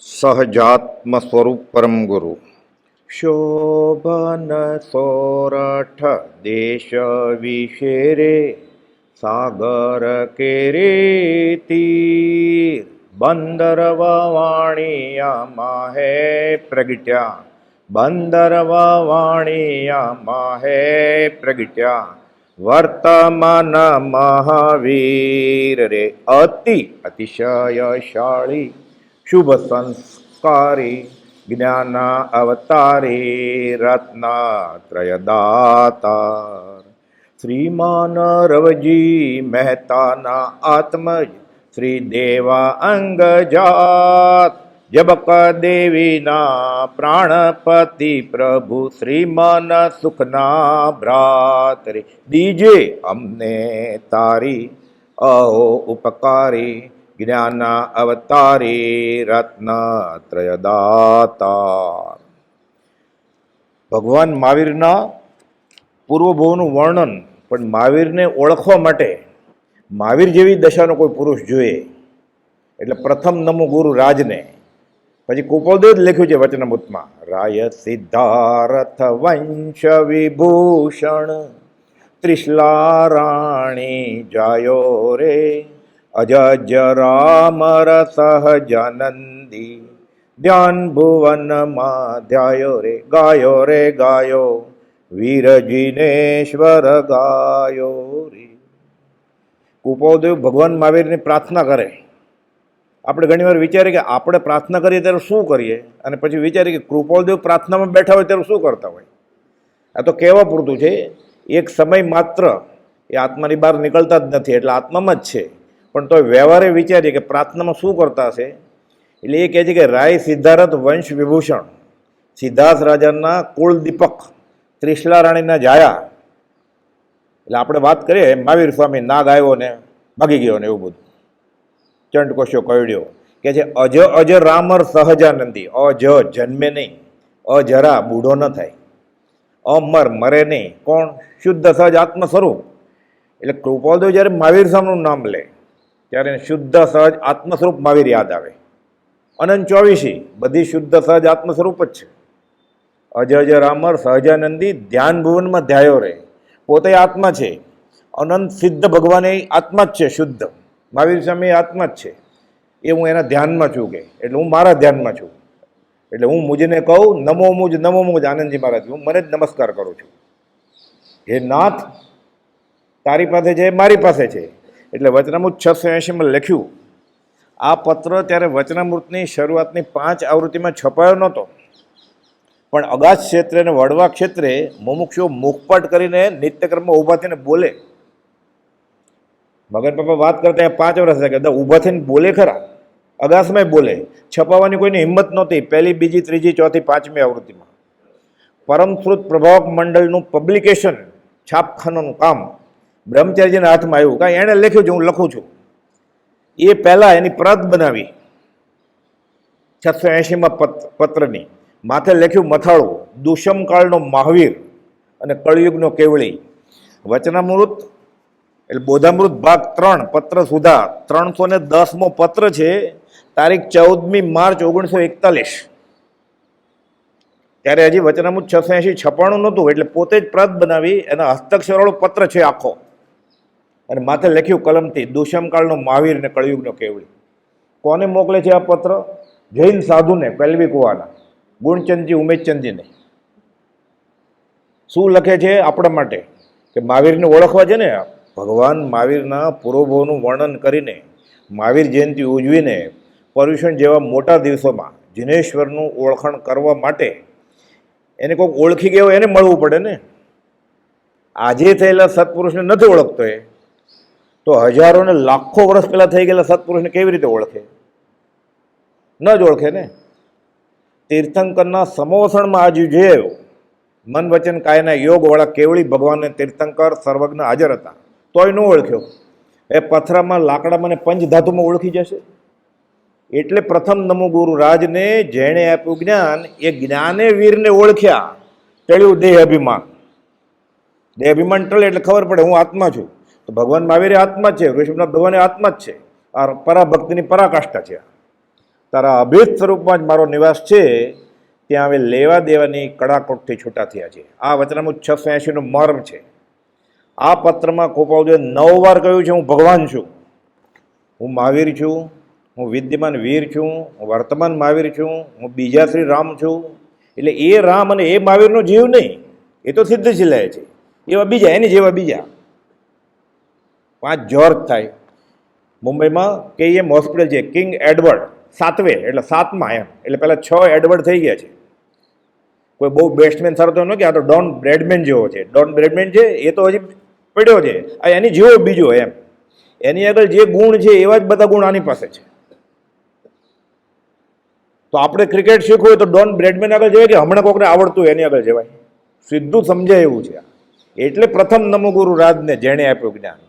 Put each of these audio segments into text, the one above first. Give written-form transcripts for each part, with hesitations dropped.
સહજાત્મ સ્વરૂપ પરમ ગુરુ શોભન સોરઠ દેશ વિશેરે સાગર કેરે તીર બંદર વાણિયામાં હે પ્રગટ્યા બંદર વાણિયામાં હે પ્રગટ્યા વર્તમાન મહાવીર રે અતિશયશાળી શુભ સંસ્કારી જ્ઞાન અવતારી રત્નાત્રયદાતાર શ્રીમાન રવજી મહેતાના આત્મજ શ્રી દેવા અંગજાત જબક દેવીના પ્રાણપતિ પ્રભુ શ્રીમાન સુખના ભ્રાતરે દીજે અમને તારી અહો ઉપકારી જ્ઞાન અવતારી રત્નત્રયદાતાર. ભગવાન મહાવીરના પૂર્વભવનું વર્ણન, પણ મહાવીરને ઓળખવા માટે મહાવીર જેવી દશાનો કોઈ પુરુષ જોઈએ એટલે પ્રથમ નમો ગુરુ રાજને, પછી કુપોદેવ જ લખ્યું છે વચનામૃતમાં, રાય સિદ્ધાર્થ વંશ વિભૂષણ ત્રિશલા રાણી જાયો રે અજજરામર સહજાનંદી ધ્યાન ભુવનમાં ધ્યાયો રે ગાયો વીરજીનેશ્વર ગાયો રે. કુપોદેવ ભગવાન મહાવીરની પ્રાર્થના કરે. આપણે ઘણીવાર વિચારીએ કે આપણે પ્રાર્થના કરીએ ત્યારે શું કરીએ, અને પછી વિચારીએ કે કૃપાલદેવ પ્રાર્થનામાં બેઠા હોય ત્યારે શું કરતા હોય. આ તો કહેવા પૂરતું છે. એક સમય માત્ર એ આત્માની બહાર નીકળતા જ નથી, એટલે આત્મામાં જ છે, પણ તો વ્યવહારે વિચારીએ કે પ્રાર્થનામાં શું કરતા હશે. એટલે એ કહે છે કે રાય સિદ્ધાર્થ વંશ વિભૂષણ, સિદ્ધાર્થ રાજાના કુળ દીપક, ત્રિશલા રાણીના જાયા. એટલે આપણે વાત કરીએ મહાવીર સ્વામી નાગ આવ્યો ને ભાગી ગયો ને એવું બધું, ચંડકોશો કયડ્યો કે છે અજ રામર સહજાનંદી. અજ જન્મે નહીં, અજરા બૂઢો ન થાય, અમર મરે નહીં. કોણ? શુદ્ધ સહજ આત્મ સ્વરૂપ. એટલે કૃપાલદેવ જ્યારે મહાવીર સ્વામીનું નામ લે ત્યારે શુદ્ધ સહજ આત્મ સ્વરૂપ મહાવીર યાદ આવે. અનંત 24 બધી શુદ્ધ સહજ આત્મ સ્વરૂપ જ છે. અજ રામર સહજાનંદી ધ્યાન ભુવનમાં ધ્યાયો રહે. પોતે આત્મા છે. અનંત સિદ્ધ ભગવાન એ આત્મા જ છે, શુદ્ધ. મહાવીર સ્વામી આત્મા જ છે. એ હું એના ધ્યાનમાં છું કે, એટલે હું મારા ધ્યાનમાં છું. એટલે હું મુજને કહું નમો મુજ આનંદજી મહારાજ, હું મને જ નમસ્કાર કરું છું. હે નાથ, તારી પાસે છે, મારી પાસે છે. એટલે વચનામૃત 680માં લખ્યું. આ પત્ર ત્યારે વચનામૃતની શરૂઆતની 5 આવૃત્તિમાં છપાયો નહોતો, પણ અગાધ ક્ષેત્રે અને વડવા ક્ષેત્રે મુમુક્ષુઓ મુખપાટ કરીને નિત્યક્રમમાં ઊભા થઈને બોલે. મગન પપ્પા વાત કરતા 5 વર્ષ લાગે, ઊભા થઈને બોલે ખરા, અગાસમાં બોલે. છપાવવાની કોઈની હિંમત નહોતી. 1લી, 2જી, 3જી, 4થી, 5મી આવૃત્તિમાં પરમશ્રુત પ્રભાવક મંડળનું પબ્લિકેશન, છાપખાનાનું કામ બ્રહ્મચારીજીના હાથમાં આવ્યું. કાંઈ એણે લખ્યું છે, હું લખું છું. એ પહેલાં એની પ્રત બનાવી 680માં પત્રની માથે લખ્યું મથાળું, દુષ્મકાળનો મહાવીર અને કળયુગનો કેવળી. વચનામૃત એટલે બોધામૃત ભાગ 3 પત્ર સુધા 310મો પત્ર છે. તારીખ 14મી માર્ચ 1941. ત્યારે હજી વચનામૃત 680 છપાણું નહોતું, એટલે પોતે જ પ્રત બનાવી એના હસ્તક્ષરવાળો પત્ર છે આખો, અને માથે લખ્યું કલમથી દુષ્મકાળનો મહાવીર ને કળયુગનો કેવળી. કોને મોકલે છે આ પત્ર? જૈન સાધુને, પેલવી કુવાના ગુણચંદજી ઉમેશચંદજીને. શું લખે છે આપણા માટે? કે મહાવીરને ઓળખવા છે ને. ભગવાન મહાવીરના પૂર્વભવનું વર્ણન કરીને, મહાવીર જયંતિ ઉજવીને પર્યુષણ જેવા મોટા દિવસોમાં જિનેશ્વરનું ઓળખાણ કરવા માટે એને કોઈક ઓળખી ગયો એને મળવું પડે ને. આજે થયેલા સત્પુરુષને નથી ઓળખતો એ તો હજારો ને લાખો વર્ષ પહેલાં થઈ ગયેલા સત્પુરુષને કેવી રીતે ઓળખે? ન જ ઓળખે ને. તીર્થંકરના સમોસણમાં આજે જોયો મન વચન કાયના યોગવાળા કેવળી ભગવાનને તીર્થંકર સર્વજ્ઞ હાજર હતા, તોય ન ઓળખ્યો. એ પથરામાં, લાકડામાં ને પંચધાતુમાં ઓળખી જશે. એટલે પ્રથમ નમો ગુરુ રાજને જેણે આપ્યું જ્ઞાન, એ જ્ઞાને વીરને ઓળખ્યા. ટળ્યું દેહ અભિમાન. દેહ અભિમાન ટળે એટલે ખબર પડે હું આત્મા છું. તો ભગવાન મહાવીર આત્મા જ છે, ઋષભનાથ ભગવાન આત્મા જ છે. આ પરાભક્તિની પરાકાષ્ઠા છે. તારા અભેદ સ્વરૂપમાં જ મારો નિવાસ છે, ત્યાં હવે લેવા દેવાની કડાકોટથી છૂટા થયા છે. આ વચનામૃત 680નો મર્મ છે. આ પત્રમાં કૃપાળુદેવે 9 વાર કહ્યું છે, હું ભગવાન છું, હું મહાવીર છું, હું વિદ્યમાન વીર છું, હું વર્તમાન મહાવીર છું, હું બીજા શ્રી રામ છું. એટલે એ રામ અને એ મહાવીરનો જીવ નહીં, એ તો સિદ્ધ શિલાય છે, એવા બીજા, એની જેવા બીજા 5 જોર્જ થાય. મુંબઈમાં KEM હોસ્પિટલ છે, કિંગ એડવર્ડ 7મે, એટલે 7મા એમ, એટલે પહેલાં 6 એડવર્ડ થઈ ગયા છે. કોઈ બહુ બેસ્ટમેન સારો તો ન કે આ તો ડોન બ્રેડમેન જેવો છે. ડોન બ્રેડમેન છે એ તો હજી પડ્યો છે, આ એની જેવો બીજો એમ. એની આગળ જે ગુણ છે એવા જ બધા ગુણ આની પાસે છે. તો આપણે ક્રિકેટ શીખવું હોય તો ડોન બ્રેડમેન આગળ જવાય કે હમણાં કોકને આવડતું હોય એની આગળ જવાય? સીધું સમજાય એવું છે. એટલે પ્રથમ નમો ગુરુ રાજને જેણે આપ્યું જ્ઞાન,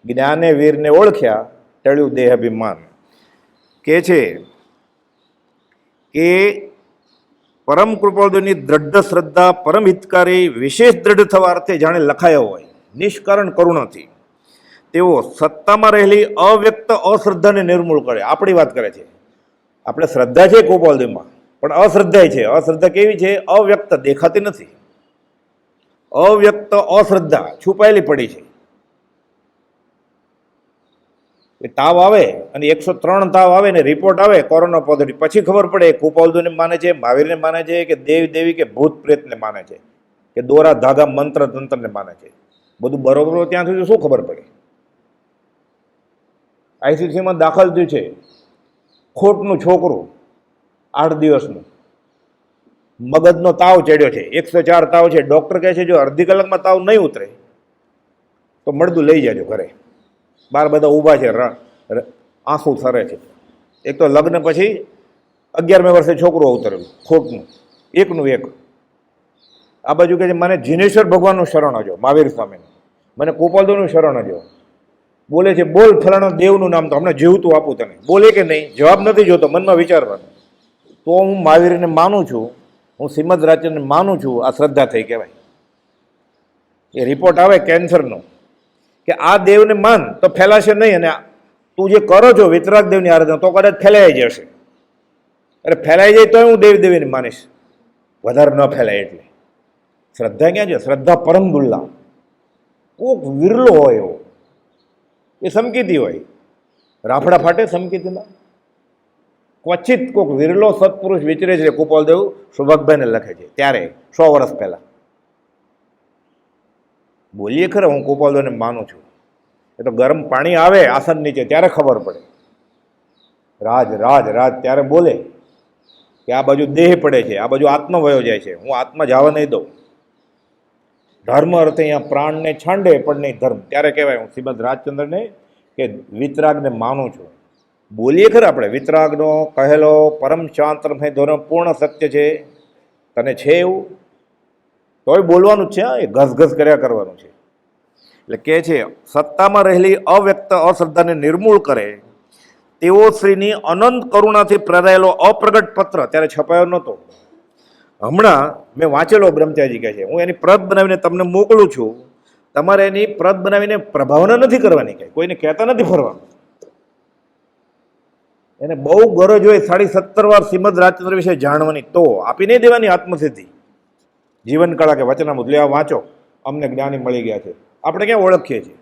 જ્ઞાને વીરને ઓળખ્યા, ટળ્યું દેહ અભિમાન. કે છે કે પરમ કૃપાળુદેવની દ્રઢ શ્રદ્ધા પરમ હિતકારી વિશેષ દ્રઢ થવા અર્થે જાણે લખાયો હોય નિષ્કારણ કરુણાથી, તેઓ સત્તામાં રહેલી અવ્યક્ત અશ્રદ્ધાને નિર્મૂળ કરે. આપણી વાત કરે છે. આપણે શ્રદ્ધા છે કૃપાળુદેવમાં, પણ અશ્રદ્ધા છે. અશ્રદ્ધા કેવી છે? અવ્યક્ત, દેખાતી નથી. અવ્યક્ત અશ્રદ્ધા છુપાયેલી પડી છે. એ તાવ આવે અને 103 તાવ આવે ને રિપોર્ટ આવે કોરોના પોઝિટિવ, પછી ખબર પડે કૃપાળુદેવને માને છે, મહાવીરને માને છે, કે દેવ દેવી કે ભૂત પ્રેતને માને છે, કે દોરા ધાગા મંત્ર તંત્રને માને છે. બધું બરોબર ત્યાં સુધી શું ખબર પડે? ICCમાં દાખલ થયું છે ખોટનું છોકરું, 8 દિવસનું, મગજનો તાવ ચડ્યો છે, 104 તાવ છે. ડૉક્ટર કહે છે જો અડધી કલાકમાં તાવ નહીં ઉતરે તો મળદું લઈ જાજો ઘરે. બાર બધા ઊભા છે, આંસુ સરે છે. એક તો લગ્ન પછી 11મે વર્ષે છોકરું અવતરેલું, ખોટનું, એકનું એક. આ બાજુ કહે છે મને જીનેશ્વર ભગવાનનું શરણ હજો, મહાવીર સ્વામીનું, મને કૃપાળુદેવનું શરણ હજો. બોલે છે બોલ ફલાણા દેવનું નામ તો હમણાં જીવતું આપું તને. બોલે કે નહીં, જવાબ નથી જોતો, મનમાં વિચારવાનું. તો હું મહાવીરને માનું છું, હું શ્રીમદ રાજચંદ્રને માનું છું. આ શ્રદ્ધા થઈ કહેવાય. એ રિપોર્ટ આવે કેન્સરનો કે આ દેવને માન તો ફેલાશે નહીં, અને તું જે કરો છો વિતરાગ દેવની આરાધના તો કદાચ ફેલાઈ જશે. અરે ફેલાઈ જાય તો હું દેવ દેવીને માનીશ, વધારે ન ફેલાય એટલે. શ્રદ્ધા ક્યાં છે? શ્રદ્ધા પરમ દુલ્લા. કોક વિરલો હોય એવો, એ સમકીતી હોય, રાફડા ફાટે સમકીતીમાં. ક્વચિત કોક વિરલો સત્પુરુષ વિચરે છે. કૃપાળુદેવ સૌભાગભાઈને લખે છે ત્યારે 100 વર્ષ પહેલાં. બોલીએ ખરા હું કૃપાળુદેવને માનું છું, એ તો ગરમ પાણી આવે આસન નીચે ત્યારે ખબર પડે. રાજ રાજ રાજ ત્યારે બોલે કે આ બાજુ દેહ પડે છે, આ બાજુ આત્મા વયો જાય છે, હું આત્મા જવા નહીં દઉં. ધર્મ અર્થે અહીંયા પ્રાણને છાંડે પણ નહીં ધર્મ, ત્યારે કહેવાય હું શ્રીમદ રાજચંદ્રને કે વિતરાગને માનું છું. બોલીએ ખરા આપણે વિતરાગનો કહેલો પરમ શાંત ધોરણ પૂર્ણ સત્ય છે, તને છે એવું? તોય બોલવાનું જ છે, એ ઘસઘસ કર્યા કરવાનું છે. એટલે કહે છે સત્તામાં રહેલી અવ્યક્ત અશ્રદ્ધાને નિર્મૂળ કરે તેઓ શ્રીની અનંત કરુણાથી પ્રેરાયેલો અપ્રગટ પત્ર ત્યારે છપાયો નહોતો. હમણાં મેં વાંચેલો. બ્રહ્મચારી કહે છે હું એની પ્રત બનાવીને તમને મોકલું છું, તમારે એની પ્રત બનાવીને પ્રભાવના નથી કરવાની, કંઈ કોઈને કહેતા નથી ફરવાનું. એને બહુ ગરજ હોય 17.5 વાર શ્રીમદ રાજચંદ્ર વિશે જાણવાની, તો આપી નહીં દેવાની આત્મસિદ્ધિ. જીવનકળા કે વચનામૃત લે વાંચો, અમને જ્ઞાની મળી ગયા છે. આપણે ક્યાં ઓળખીએ છીએ?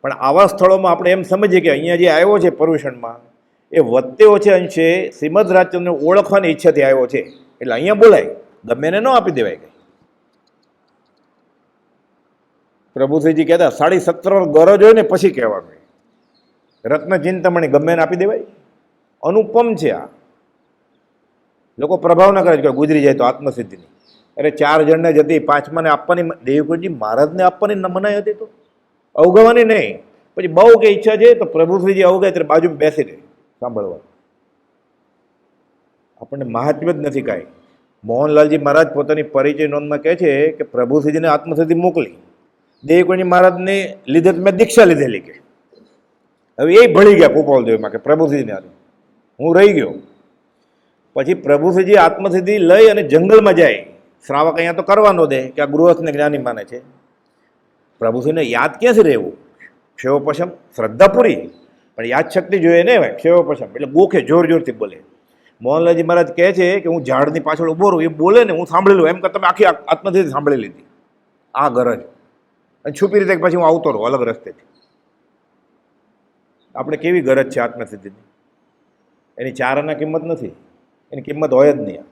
પણ આવા સ્થળોમાં આપણે એમ સમજીએ કે અહીંયા જે આવ્યો છે પર્યુષણમાં, એ વધતે ઓછે અંશે શ્રીમદ રાજચંદ્રને ઓળખવાની ઈચ્છાથી આવ્યો છે. એટલે અહીંયા બોલાય, ગમે એને ન આપી દેવાય કંઈ. પ્રભુશ્રીજી કહેતા 17.5 વાર ગરજ હોય ને પછી કહેવાનું. રત્ન ચિંતામણી ગમે એને આપી દેવાય? અનુપમ છે આ. લોકો પ્રભાવ ના કરે છે કે ગુજરી જાય તો આત્મસિદ્ધિની. અરે 4 જણને જ હતી, 5માને આપવાની દેવકુળજી મહારાજને આપવાની મનાઈ હતી, તો અવગવાની નહીં. પછી બહુ કે ઈચ્છા છે તો પ્રભુશ્રીજી અવગાય ત્યારે બાજુમાં બેસી રહે સાંભળવા. આપણને મહાત્મ્ય જ નથી કાંઈ. મોહનલાલજી મહારાજ પોતાની પરિચય નોંધમાં કહે છે કે પ્રભુશ્રીજીને આત્મસિદ્ધિ મોકલી, દેવકુળજી મહારાજને લીધે મેં દીક્ષા લીધેલી. કે હવે એ ભળી ગયા કૃપાળુદેવમાં કે પ્રભુશ્રીજીને હાથે હું રહી ગયો. પછી પ્રભુશ્રીજી આત્મસિદ્ધિ લઈ અને જંગલમાં જાય. શ્રાવક અહીંયા તો કરવા ન દે કે આ ગૃહસ્થને જ્ઞાની માને છે. પ્રભુશ્રીને યાદ ક્યાંથી રહેવું? ક્ષેવપશમ શ્રદ્ધા પૂરી. પણ યાદશક્તિ જોઈએ ને ભાઈ, સેવા પછી એટલે ગોખે જોર જોરથી બોલે. મોહનલાલજી મહારાજ કહે છે કે હું ઝાડની પાછળ ઊભો રહું, એ બોલે ને હું સાંભળેલું, એમ કરતા તમે આખી આત્મથી સાંભળી લીધી આ ગરજ, અને છુપી રીતે પછી હું આવતો રહું અલગ રસ્તેથી. આપણે કેવી ગરજ છે આત્મસિદ્ધિની, એની ચારાના કિંમત નથી, એની કિંમત હોય જ નહીં.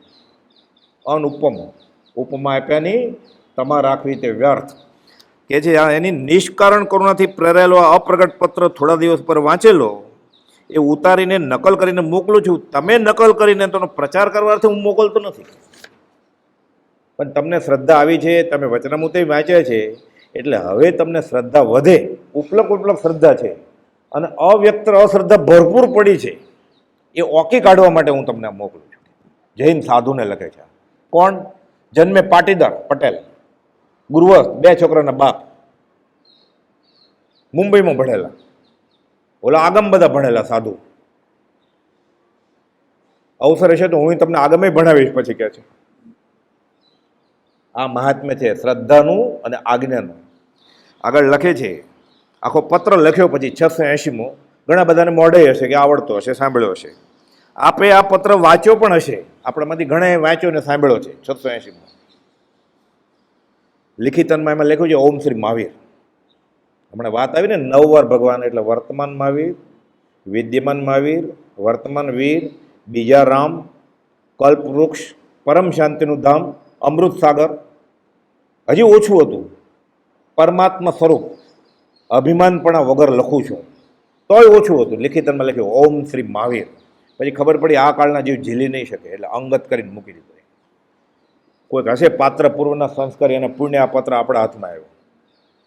અનુપમ ઉપમા આપ્યાની તમા રાખવી તે વ્યર્થ કે છે. એની નિષ્કારણ કરુણાથી પ્રેરાયેલો અપ્રગટ પત્ર થોડા દિવસ પર વાંચેલો, એ ઉતારીને નકલ કરીને મોકલું છું. તમે નકલ કરીને તેનો પ્રચાર કરવાથી હું મોકલતો નથી, પણ તમને શ્રદ્ધા આવી છે, તમે વચનામૃતે વાંચ્યા છે, એટલે હવે તમને શ્રદ્ધા વધે, ઉપલક શ્રદ્ધા છે, અને અવ્યક્ત અશ્રદ્ધા ભરપૂર પડી છે, એ ઓકી કાઢવા માટે હું તમને મોકલું છું. જૈન સાધુને લખે છે. કોણ? જન્મે પાટીદાર પટેલ, ગુરુવર, 2 છોકરાના બાપ, મુંબઈમાં ભણેલા, ઓલા આગમ બધા ભણેલા સાધુ. અવસર હશે તો હું તમને આગમે ભણાવીશ પછી. કે છે આ મહાત્મ્ય છે શ્રદ્ધાનું અને આજ્ઞાનું. આગળ લખે છે, આખો પત્ર લખ્યો પછી 680મો, ઘણા બધાને મોઢે હશે કે આવડતો હશે, સાંભળ્યો હશે. આપે આ પત્ર વાંચ્યો પણ હશે, આપણામાંથી ઘણા વાંચ્યો ને સાંભળ્યો છે. 680મો લિખિતનમાં એમાં લખ્યું છે ઓમ શ્રી મહાવીર. હમણાં વાત આવી ને 9 વાર ભગવાન, એટલે વર્તમાન મહાવીર, વિદ્યમાન મહાવીર, વર્તમાન વીર, બીજા રામ, કલ્પવૃક્ષ, પરમ શાંતિનું ધામ, અમૃત સાગર. હજી ઓછું હતું, પરમાત્મા સ્વરૂપ અભિમાનપણા વગર લખું છું, તોય ઓછું હતું. લિખિતમાં લખ્યું ઓમ શ્રી મહાવીર. પછી ખબર પડી આ કાળના જીવ ઝીલી નહીં શકે, એટલે અંગત કરીને મૂકી દીધું. કોઈક હશે પાત્ર પૂર્વના સંસ્કાર અને પુણ્ય આ પત્ર આપણા હાથમાં આવ્યો.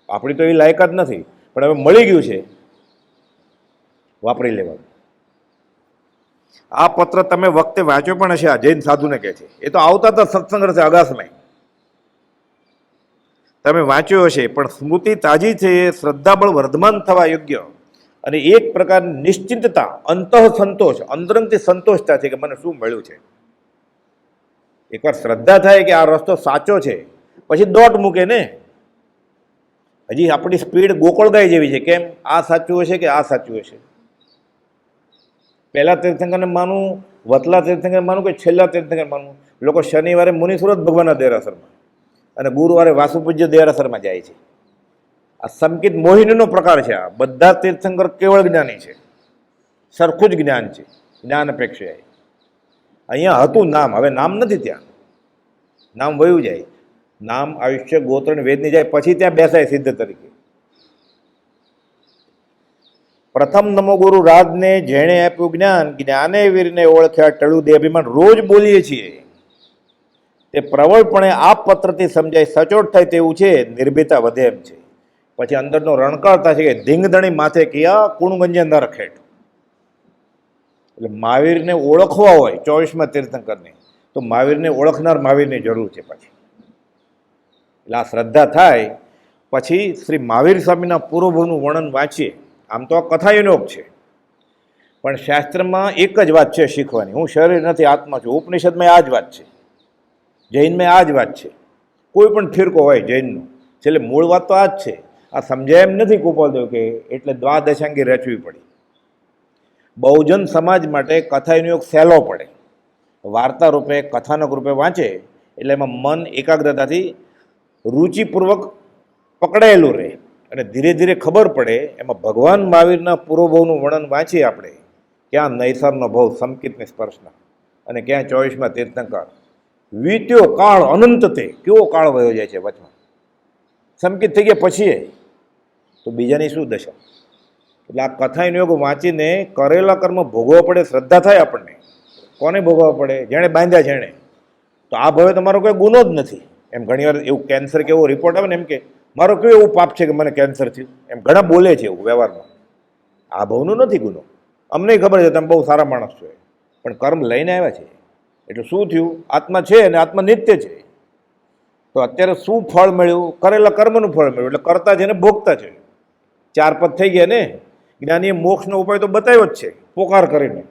આપણી તો એવી લાયકાત નથી, પણ હવે મળી ગયું છે, વાપરી લેવાનું. આ પત્ર તમે વખતે વાંચ્યો પણ હશે. આ જૈન સાધુને કહે છે, એ તો આવતા હતા સત્સંગ હશે અગાસમાં, તમે વાંચ્યો હશે, પણ સ્મૃતિ તાજી છે. એ શ્રદ્ધાબળ વર્ધમાન થવા યોગ્ય અને એક પ્રકારની નિશ્ચિંતતા, અંતઃ સંતોષ, અંદરંગથી સંતોષતા છે કે મને શું મળ્યું છે. એકવાર શ્રદ્ધા થાય કે આ રસ્તો સાચો છે, પછી દોટ મૂકે ને. હજી આપણી સ્પીડ ગોકળગાય જેવી છે. કેમ? આ સાચું હશે કે આ સાચું હશે. પહેલા તીર્થંકરને માનવું, વતલા તીર્થંકર માનવું કે છેલ્લા તીર્થંકર માનવું. લોકો શનિવારે મુનિ સુરત ભગવાનના દેરાસરમાં અને ગુરુવારે વાસુપૂજ્ય દેરાસરમાં જાય છે. આ સંકિત મોહિનીનો પ્રકાર છે. આ બધા તીર્થંકર કેવળ જ્ઞાની છે, સરખું જ જ્ઞાન છે, જ્ઞાન અપેક્ષાએ. અહીંયા હતું નામ, હવે નામ નથી. ત્યાં નામ વયું જાય. નામ, આયુષ્ય, ગોત્ર, વેદની જાય, પછી ત્યાં બેસાય સિદ્ધ તરીકે. પ્રથમ નમો ગુરુ રાજને જેણે આપ્યું જ્ઞાન, જ્ઞાને વીરને ઓળખ્યા ટળું દે અભિમાન. રોજ બોલીએ છીએ તે પ્રબળપણે આ પત્રથી સમજાય, સચોટ થાય તેવું છે, નિર્ભીતા વધે એમ છે. પછી અંદરનો રણકારતા છે કે ધીંગધણી માથે કિયા કુણગંજે રખેટ. એટલે મહાવીરને ઓળખવા હોય 24મા તીર્થંકરને, તો મહાવીરને ઓળખનાર મહાવીરની જરૂર છે. પછી એટલે આ શ્રદ્ધા થાય પછી શ્રી મહાવીર સ્વામીના પૂર્વભવનું વર્ણન વાંચીએ. આમ તો આ કથાયુનોક છે, પણ શાસ્ત્રમાં એક જ વાત છે શીખવાની, હું શરીર નથી આત્મા છું. ઉપનિષદમાં આ જ વાત છે, જૈનમાં આ જ વાત છે. કોઈ પણ ફિરકો હોય જૈનનો, છેલ્લે મૂળ વાત તો આ જ છે. આ સમજાય એમ નથી ગોપાલદેવ કે એટલે દ્વાદશાંગી રચવી પડી. બહુજન સમાજ માટે કથાયુનોક સહેલો પડે. વાર્તા રૂપે, કથાનક રૂપે વાંચે એટલે એમાં મન એકાગ્રતાથી રુચિપૂર્વક પકડાયેલું રહે અને ધીરે ધીરે ખબર પડે. એમાં ભગવાન મહાવીરના પૂર્વભવનું વર્ણન વાંચીએ આપણે, ક્યાં નૈસરનો ભવ સંકિતને સ્પર્શના, અને ક્યાં 24મા તીર્થંકર. વીત્યો કાળ અનંત તે, કેવો કાળ વયો જાય છે વચમાં. સંકિત થઈ ગયા પછી તો બીજાની શું દશા. એટલે આ કથાયુગ વાંચીને કરેલા કર્મ ભોગવવા પડે. શ્રદ્ધા થાય આપણને. કોને ભોગવવા પડે? જેણે બાંધ્યા જેણે. તો આ ભવે તમારો કોઈ ગુનો જ નથી. એમ ઘણીવાર એવું કેન્સર કે એવો રિપોર્ટ આવે ને, એમ કે મારો કેવું એવું પાપ છે કે મને કેન્સર થયું, એમ ઘણા બોલે છે એવું વ્યવહારમાં. આ ભવનું નથી ગુનો. અમને ખબર છે તમે બહુ સારા માણસ છો, પણ કર્મ લઈને આવ્યા છે. એટલે શું થયું? આત્મા છે અને આત્મા નિત્ય છે. તો અત્યારે શું ફળ મળ્યું? કરેલા કર્મનું ફળ મળ્યું. એટલે કરતા છે ને ભોગતા છે. 4 પદ થઈ ગયા ને. જ્ઞાનીએ મોક્ષનો ઉપાય તો બતાવ્યો જ છે પોકાર કરીને.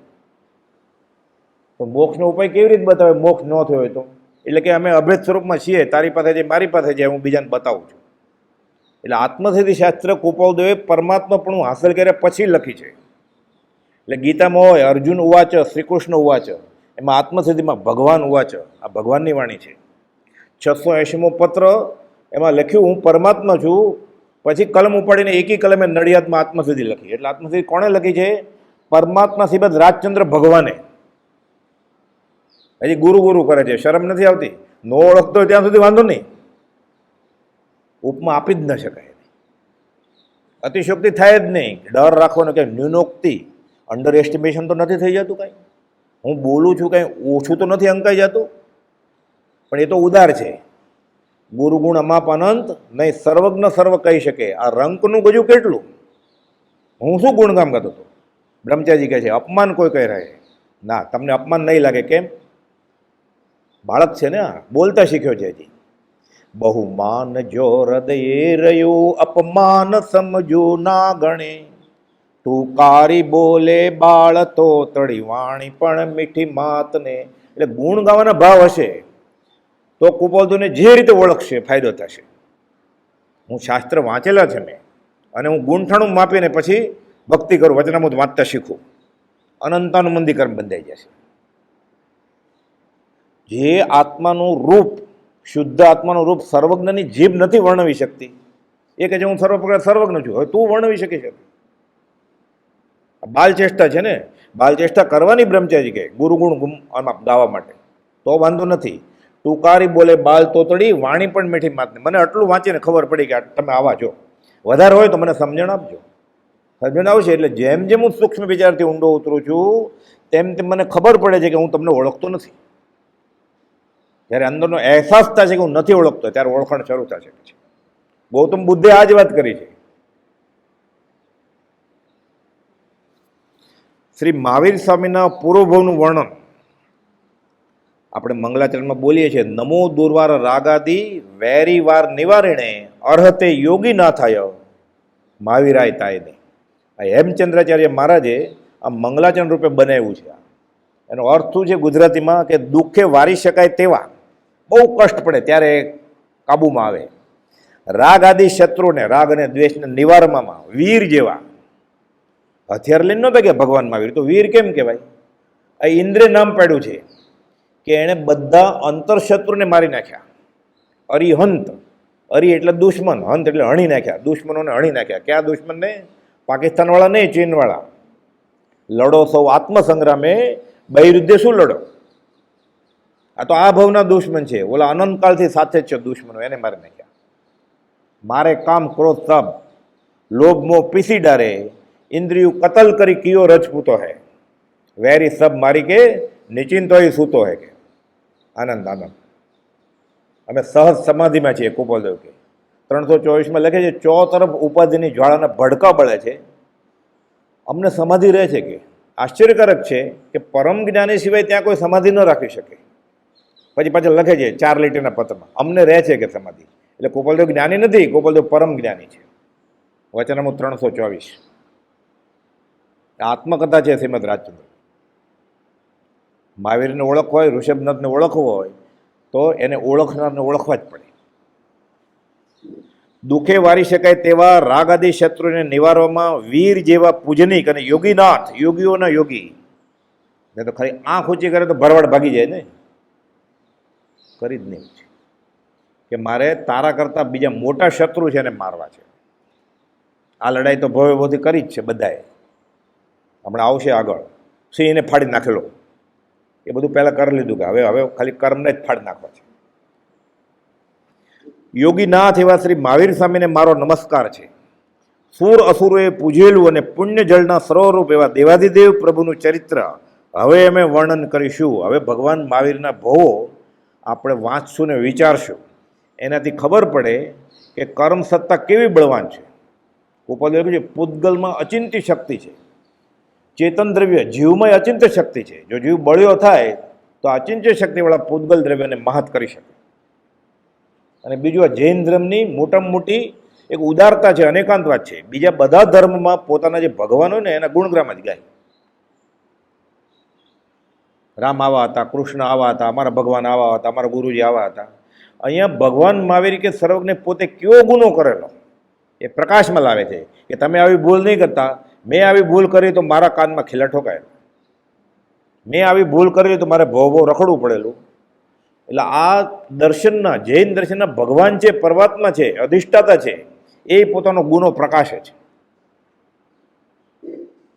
તો મોક્ષનો ઉપાય કેવી રીતે બતાવે? મોક્ષ ન થયો હોય તો? એટલે કે અમે અભેદ સ્વરૂપમાં છીએ, તારી પાસે જાય, મારી પાસે જાય, હું બીજાને બતાવું છું. એટલે આત્મસિદ્ધિ શાસ્ત્ર કૃપાળદેવે પરમાત્મા પણ હાંસલ કર્યા પછી લખી છે. એટલે ગીતામાં હોય અર્જુન ઉવાચ શ્રી કૃષ્ણ ઉવાચ, એમાં આત્મસિદ્ધિમાં ભગવાન ઉવાચ, આ ભગવાનની વાણી છે. 680મો પત્ર, એમાં લખ્યું હું પરમાત્મા છું, પછી કલમ ઉપાડીને એકી કલમે નડિયાદમાં આત્મસિદ્ધિ લખી. એટલે આત્મસિદ્ધિ કોણે લખી છે? પરમાત્મા સિવાય રાજચંદ્ર ભગવાને. હજી ગુરુ ગુરુ કરે છે, શરમ નથી આવતી? નો ઓળખતો ત્યાં સુધી વાંધો નહીં, ઉપમા આપી જ ન શકાય. અતિશોક્તિ થાય જ નહીં. ડર રાખવાનો કે ન્યૂનોક્તિ, અંડર એસ્ટિમેશન તો નથી થઈ જતું કાંઈ? હું બોલું છું કાંઈ ઓછું તો નથી અંકાઈ જતું? પણ એ તો ઉદાર છે. ગુરુગુણ અમાપ અનંત નહીં, સર્વજ્ઞ સર્વ કહી શકે. આ રંકનું ગજું કેટલું? હું શું ગુણગામ કરતો હતો? બ્રહ્મચારી કહે છે અપમાન કોઈ કહી રહે ના, તમને અપમાન નહીં લાગે. કેમ? બાળક છે ને, આ બોલતા શીખ્યો છે હજી. બહુમાન જો હૃદયે રહ્યું, અપમાન સમજો ના ગણે. તું કારી બોલે બાળ તો તળી વાણી પણ મીઠી માતને. એટલે ગુણ ગાવાના ભાવ હશે તો કુપોલદુને જે રીતે ઓળખશે ફાયદો થશે. હું શાસ્ત્ર વાંચેલા છે મેં, અને હું ગુંઠાણું માપીને પછી ભક્તિ કરું, વચનામૃત વાંચતા શીખું. અનંતાનું મંદિકર્મ બંધાઈ જશે. જે આત્માનું રૂપ, શુદ્ધ આત્માનું રૂપ સર્વજ્ઞની જીભ નથી વર્ણવી શકતી. એ કહે છે હું સર્વજ્ઞ છું. હવે તું વર્ણવી શકી છે? બાલચેષ્ટા છે ને, બાલચેષ્ટા કરવાની બ્રહ્મચારી કે ગુરુગુણ ગાવા માટે, તો વાંધો નથી. ટૂંકારી બોલે બાલ તોતડી, વાણી પણ મીઠી માતને. મને આટલું વાંચીને ખબર પડી કે તમે આવા છો. વધારે હોય તો મને સમજણ આપજો. સમજણ આવશે એટલે જેમ જેમ હું સૂક્ષ્મ વિચારથી ઊંડો ઉતરું છું તેમ તેમ મને ખબર પડે છે કે હું તમને ઓળખતો નથી. જ્યારે અંદરનો અહેસાસ થાય છે કે હું નથી ઓળખતો, ત્યારે ઓળખાણ શરૂ થશે. પછી ગૌતમ બુદ્ધે આ જ વાત કરી છે. શ્રી મહાવીર સ્વામીના પૂર્વભવનું વર્ણન આપણે મંગલાચરણમાં બોલીએ છીએ. નમો દુર્વાર રાગાદી વેરી વાર નિવારણે અર્હતે યોગી ના થાય મહાવીરાય તાયને. આ હેમચંદ્રાચાર્ય મહારાજે આ મંગલાચરણ રૂપે બનાવ્યું છે. એનો અર્થ શું છે ગુજરાતીમાં? કે દુઃખે વારી શકાય તેવા, બહુ કષ્ટ પડે ત્યારે કાબુમાં આવે. રાગ આદિ શત્રુને, રાગ અને દ્વેષને નિવારવામાં વીર જેવા. હથિયાર લઈને નહોતા કે ભગવાન મહાવીર, તો વીર કેમ કહેવાય? આ ઇન્દ્રે નામ પાડ્યું છે કે એણે બધા અંતરશત્રુને મારી નાખ્યા. અરિહંત, અરિ એટલે દુશ્મન, હંત એટલે હણી નાખ્યા. દુશ્મનોને હણી નાખ્યા. ક્યાં દુશ્મનને? પાકિસ્તાનવાળા નહીં, ચીનવાળા. લડો સૌ આત્મસંગ્રામે, બહિરુદ્ધે શું લડો? આ તો આ ભવના દુશ્મન છે. ઓલા અનંતકાળથી સાથે જ છે દુશ્મનો, એને મારી નાખ્યા. મારે કામ ક્રોધ તપ લોભ મોહ પીસી ડારે, ઇન્દ્રિયું કતલ કરી કિયો રજપૂતો હે. વેરી સબ મારી કે નિચિંતો સૂતો હે કે. આનંદ આનંદ. અમે સહજ સમાધિમાં છીએ. કુપોલદેવ કે 324માં લખે છે ચો તરફ ઉપાધિની જ્વાળાના ભડકા બળે છે, અમને સમાધિ રહે છે. કે આશ્ચર્યકારક છે કે પરમ જ્ઞાની સિવાય ત્યાં કોઈ સમાધિ ન રાખી શકે. પછી પાછળ લખે છે 4 લીટીના પત્રમાં અમને રહે છે કે સમાધિ. એટલે કુપોલદેવ જ્ઞાની નથી, કુપોલદેવ પરમ જ્ઞાની છે. વચનામૃત 324 આત્મકથા છે શ્રીમદ રાજચંદ્ર. મહાવીરને ઓળખવો હોય, ઋષભનાથને ઓળખવો હોય તો એને ઓળખનારને ઓળખવા જ પડે. દુઃખે વારી શકાય તેવા રાગ આદિ શત્રુને નિવારવામાં વીર જેવા પૂજનીક અને યોગીનાથ, યોગીઓના યોગી. મેં તો ખાલી આંખ ઊંચી કરે તો ભરવાડ ભાગી જાય ને, કરી જ નહીં કે મારે તારા કરતાં બીજા મોટા શત્રુ છે એને મારવા છે. આ લડાઈ તો ભવે બધી કરી જ છે બધાએ. હમણાં આવશે આગળ, સિંહને ફાડી નાખેલો, એ બધું પહેલાં કરી લીધું કે હવે ખાલી કર્મને જ ફાડી નાખવા છે. યોગીનાથ એવા શ્રી મહાવીર સ્વામીને મારો નમસ્કાર છે. સુર અસુરોએ પૂજેલું અને પુણ્ય જળના સરોવરૂપ એવા દેવાધિદેવ પ્રભુનું ચરિત્ર હવે અમે વર્ણન કરીશું. હવે ભગવાન મહાવીરના ભવો આપણે વાંચશું ને વિચારશું. એનાથી ખબર પડે કે કર્મ સત્તા કેવી બળવાન છે. કુપોલદેવ છે પૂતગલમાં અચિંત્ય શક્તિ છે. ચેતન દ્રવ્ય જીવમાં અચિંત્ય શક્તિ છે. જો જીવ બળ્યો થાય તો અચિંત્ય શક્તિવાળા પૂતગલ દ્રવ્યને મહત કરી શકે. અને બીજું આ જૈન ધર્મની મોટામાં મોટી એક ઉદારતા છે, અનેકાંતવાદ છે. બીજા બધા ધર્મમાં પોતાના જે ભગવાન હોય ને એના ગુણગ્રામ જ ગાય. રામ આવા હતા, કૃષ્ણ આવા હતા, અમારા ભગવાન આવા હતા, અમારા ગુરુજી આવા હતા. અહીંયા ભગવાન મહાવીર કે સર્વજ્ઞ પોતે કયો ગુનો કરેલો એ પ્રકાશમાં લાવે છે કે તમે આવી ભૂલ નહીં કરતા, મેં આવી ભૂલ કરી તો મારા કાનમાં ખીલા ઠોકાયેલા, મેં આવી ભૂલ કરી તો મારે ભો રખડવું પડેલું. એટલે આ દર્શનના, જૈન દર્શનના ભગવાન છે, પરમાત્મા છે, અધિષ્ઠાતા છે, એ પોતાનો ગુનો પ્રકાશે છે.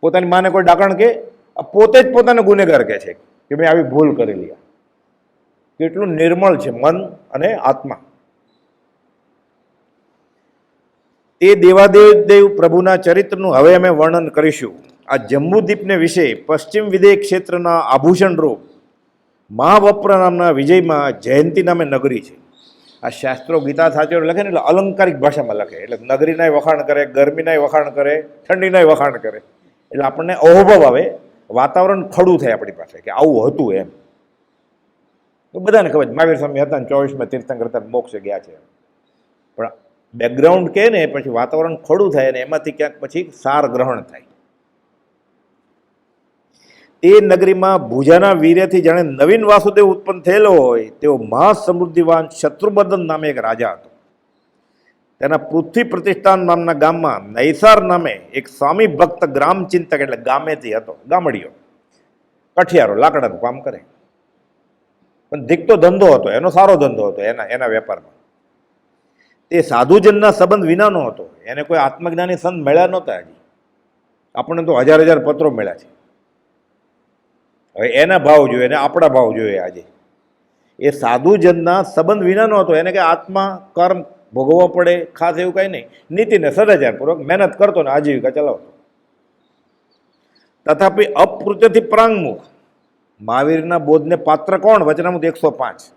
પોતાની માને કોઈ ડાકણ કે પોતે જ પોતાને ગુનેગાર કહે છે કે મેં આવી ભૂલ કરેલી. કેટલું નિર્મળ છે મન અને આત્મા. એ દેવાદેવ પ્રભુના ચરિત્રનું હવે અમે વર્ણન કરીશું. આ જંબુદ્વીપને વિશે પશ્ચિમ વિદેહ ક્ષેત્રના આભૂષણ રૂપ મહાવપ્ર નામના વિજયમાં જયંતિ નામે નગરી છે. આ શાસ્ત્રો ગીતા સાચો લખે ને એટલે અલંકારિક ભાષામાં લખે, એટલે નગરીનાય વખાણ કરે, ગરમીનાય વખાણ કરે, ઠંડીનાય વખાણ કરે. એટલે આપણને અહોભાવ આવે, વાતાવરણ ખડું થાય આપણી પાસે કે આવું હતું એમ. તો બધાને ખબર મહાવીર સ્વામી હતા ને 24માં તીર્થંકર હતા, મોક્ષે ગયા છે. પણ બેકગ્રાઉન્ડ કહે ને પછી વાતાવરણ ખોડું થાય અને એમાંથી ક્યાંક પછી સાર ગ્રહણ થાય. એ નગરીમાં ભુજાના વીર્યથી જાણે નવીન વાસુદેવ ઉત્પન્ન થયેલો હોય તેવો મહાસમૃદ્ધિવાન શત્રુબદન નામે એક રાજા હતો. તેના પૃથ્વી પ્રતિષ્ઠાન નામના ગામમાં નૈસાર નામે એક સ્વામી ભક્ત ગ્રામ ચિંતક, એટલે ગામેથી હતો, ગામડીઓ, કઠિયારો, લાકડાનું કામ કરે, પણ દીકતો ધંધો હતો, એનો સારો ધંધો હતો એના વેપારમાં. તે સાધુજનના સંબંધ વિનાનો હતો. એને કોઈ આત્મજ્ઞાની સંત મળ્યા નહોતા. હજી આપણને તો હજાર હજાર પત્રો મળ્યા છે. હવે એના ભાવ જોઈએ અને આપણા ભાવ જોઈએ. આજે એ સાધુજનના સંબંધ વિનાનો હતો. એને કે આત્મા કર્મ ભોગવવો પડે ખાસ એવું કાંઈ નહીં, નીતિને સદાચારપૂર્વક મહેનત કરતો ને આજીવિકા ચલાવતો. તથાપિ અપૃત્યથી પ્રાંગમુખ, મહાવીરના બોધને પાત્ર કોણ? વચનામૃત 105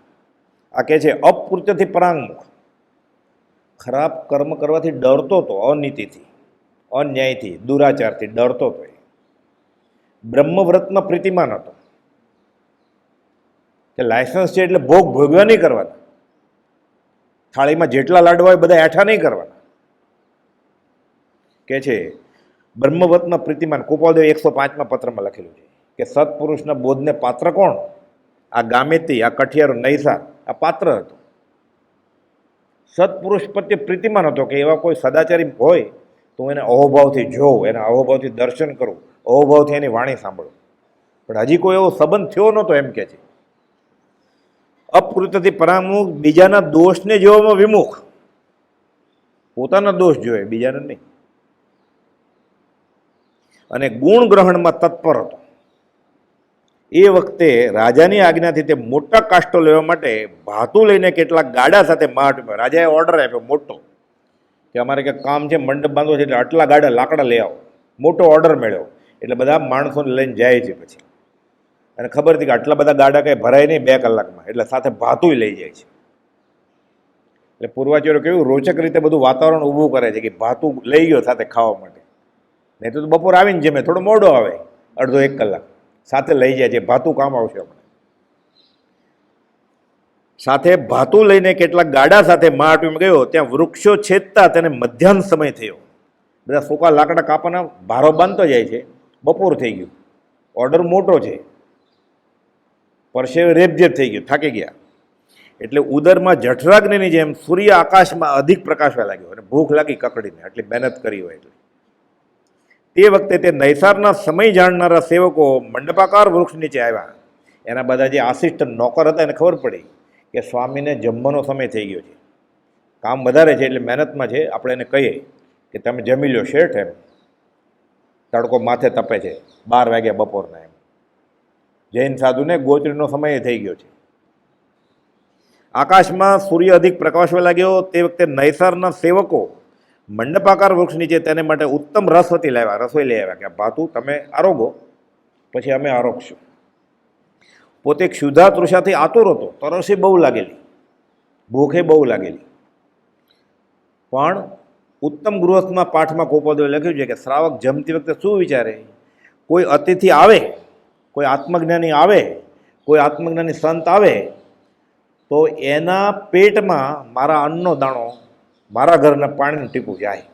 આ કહે છે અપૃત્યથી પ્રાંગમુખ. ખરાબ કર્મ કરવાથી ડરતો હતો, અનીતિથી, અન્યાયથી, દુરાચારથી ડરતો હતો. બ્રહ્મવ્રતમાં પ્રીતિમાન હતો કે લાયસન્સ છે એટલે ભોગ ભોગવ્યા નહીં કરવાના, થાળીમાં જેટલા લાડવા હોય બધા એઠા નહીં કરવાના. કે છે બ્રહ્મવ્રતમાં પ્રીતિમાન. કુપાલદેવ 105માં પત્રમાં લખેલું છે કે સત્પુરુષના બોધને પાત્ર કોણ? આ ગામેથી, આ કઠિયારો, નૈસાર, આ પાત્ર હતો. સત્પુરુષ પ્રત્યે પ્રીતિમાન હતો કે એવા કોઈ સદાચારી હોય તો એને અહોભાવથી જોઉં, એના અહોભાવથી દર્શન કરું, અહોભાવથી એની વાણી સાંભળું. પણ હજી કોઈ એવો સંબંધ થયો નહોતો એમ કે છે. અપકૃત્યથી પરામુખ, બીજાના દોષને જોવામાં વિમુખ, પોતાના દોષ જોયે, બીજાને નહીં. અને ગુણ ગ્રહણમાં તત્પર હતો. એ વખતે રાજાની આજ્ઞાથી તે મોટા કાષ્ટો લેવા માટે ભાતું લઈને કેટલાક ગાડા સાથે મહાટમાં, રાજાએ ઓર્ડર આપ્યો મોટો કે અમારે કંઈક કામ છે, મંડપ બાંધવો છે, એટલે આટલા ગાડા લાકડા લઈ આવો. મોટો ઓર્ડર મળ્યો એટલે બધા માણસોને લઈને જાય છે પછી. અને ખબર હતી કે આટલા બધા ગાડા કંઈ ભરાય નહીં 2 કલાકમાં, એટલે સાથે ભાતુંય લઈ જાય છે. એટલે પૂર્વાચાર્યો કેવું રોચક રીતે બધું વાતાવરણ ઊભું કરે છે કે ભાતું લઈ ગયો સાથે ખાવા માટે. નહીં તો બપોર આવીને જમે, થોડો મોડો આવે, અડધો 1 કલાક સાથે લઈ જાય છે, ભાતું કામ આવશે આપણે. સાથે ભાતું લઈને કેટલાક ગાડા સાથે મહાટમાં ગયો. ત્યાં વૃક્ષો છેદતા તેને મધ્યાહન સમય થયો. બધા સૂકા લાકડા કાપવાના ભારો બાંધતો જાય છે. બપોર થઈ ગયું, ઓર્ડર મોટો છે, પરસેવે રેબઝેબ થઈ ગયું, થાકી ગયા. એટલે ઉદરમાં જઠરાગ્નિની જેમ સૂર્ય આકાશમાં અધિક પ્રકાશવા લાગ્યો અને ભૂખ લાગી કકડીને, આટલી મહેનત કરી હોય એટલે. તે વખતે તે નૈસારના સમય જાણનારા સેવકો મંડપાકાર વૃક્ષ નીચે આવ્યા. એના બધા જે આસિસ્ટન્ટ નોકર હતા એને ખબર પડી કે સ્વામીને જમવાનો સમય થઈ ગયો છે, કામ વધારે છે એટલે મહેનતમાં છે, આપણે એને કહીએ કે તમે જમી લો શેઠ, એમ તડકો માથે તપે છે, 12 વાગ્યા બપોરના. એમ જૈન સાધુને ગોચરીનો સમય થઈ ગયો છે. આકાશમાં સૂર્ય અધિક પ્રકાશવા લાગ્યો. તે વખતે નૈસારના સેવકો મંડપાકાર વૃક્ષ નીચે તેને માટે ઉત્તમ રસવતી લાવ્યા, રસોઈ લઈ આવ્યા કે ભાતું તમે આરોગો, પછી અમે આરોગશું. પોતે ક્ષુધા તૃષાથી આતુર હતો, તરસે બહુ લાગેલી, ભૂખે બહુ લાગેલી. પણ ઉત્તમ ગૃહસ્થના પાઠમાં કોપોદેવે લખ્યું છે કે શ્રાવક જમતી વખતે શું વિચારે? કોઈ અતિથિ આવે, કોઈ આત્મજ્ઞાની આવે, કોઈ આત્મજ્ઞાની સંત આવે તો એના પેટમાં મારા અન્નનો દાણો, મારા ઘરના પાણીનું ટીપું જાય,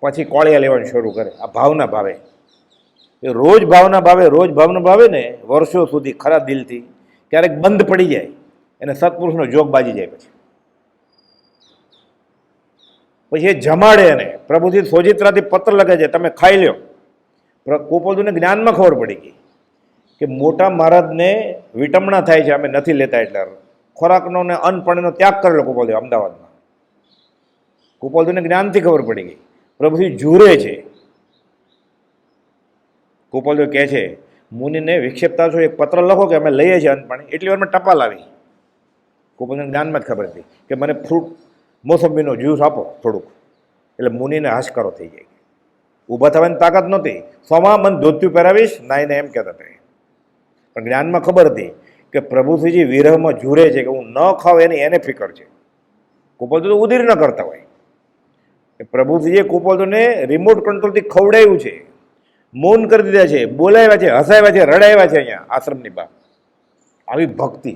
પછી કોળિયા લેવાનું શરૂ કરે. આ ભાવના ભાવે, એ રોજ ભાવના ભાવે, રોજ ભાવના ભાવે ને વર્ષો સુધી ખરા દિલથી, ક્યારેક બંધ પડી જાય, એને સત્પુરુષનો જોગ બાજી જાય. પછી એ જમાડે, એને પ્રભુથી સોજિત્રાથી પત્ર લખે છે, તમે ખાઈ લ્યો, કુપોલદેવને જ્ઞાનમાં ખબર પડી ગઈ કે મોટા મહારાજને વિટમણા થાય છે, અમે નથી લેતા એટલે ખોરાકનો ને અન્ન પાણીનો ત્યાગ કરેલો કુપોલદેવ અમદાવાદમાં. કુપોલદેવને જ્ઞાનથી ખબર પડી ગઈ, પ્રભુજી ઝૂરે છે. કુપોલદેવ કહે છે મુનિને વિક્ષેપતા છો, એક પત્ર લખો કે અમે લઈએ છીએ અન્ન પાણી. એટલી વારમાં ટપાલ આવી. કુપોલદેવને જ્ઞાનમાં જ ખબર હતી કે મને ફ્રૂટ મોસંબીનો જ્યુસ આપો થોડુંક. એટલે મુનિને હાશકારો થઈ જાય, ઊભા થવાની તાકાત નહોતી. સોમાં મન ધોત્યું પહેરાવીશ નાઈને એમ કહેતા હતા. પણ જ્ઞાનમાં ખબર હતી કે પ્રભુશ્રીજી વિરહમાં ઝૂરે છે કે હું ન ખાવ એની એને ફિકર છે. કુપોલદેવ તો ઉદીર ન કરતા હોય. પ્રભુશ્રીજીએ કુપોલદેવને રિમોટ કંટ્રોલથી ખવડાવ્યું છે, મૌન કરી દીધા છે, બોલાવ્યા છે, હસાવ્યા છે, રડાવ્યા છે. અહીંયા આશ્રમની બહાર આવી ભક્તિ.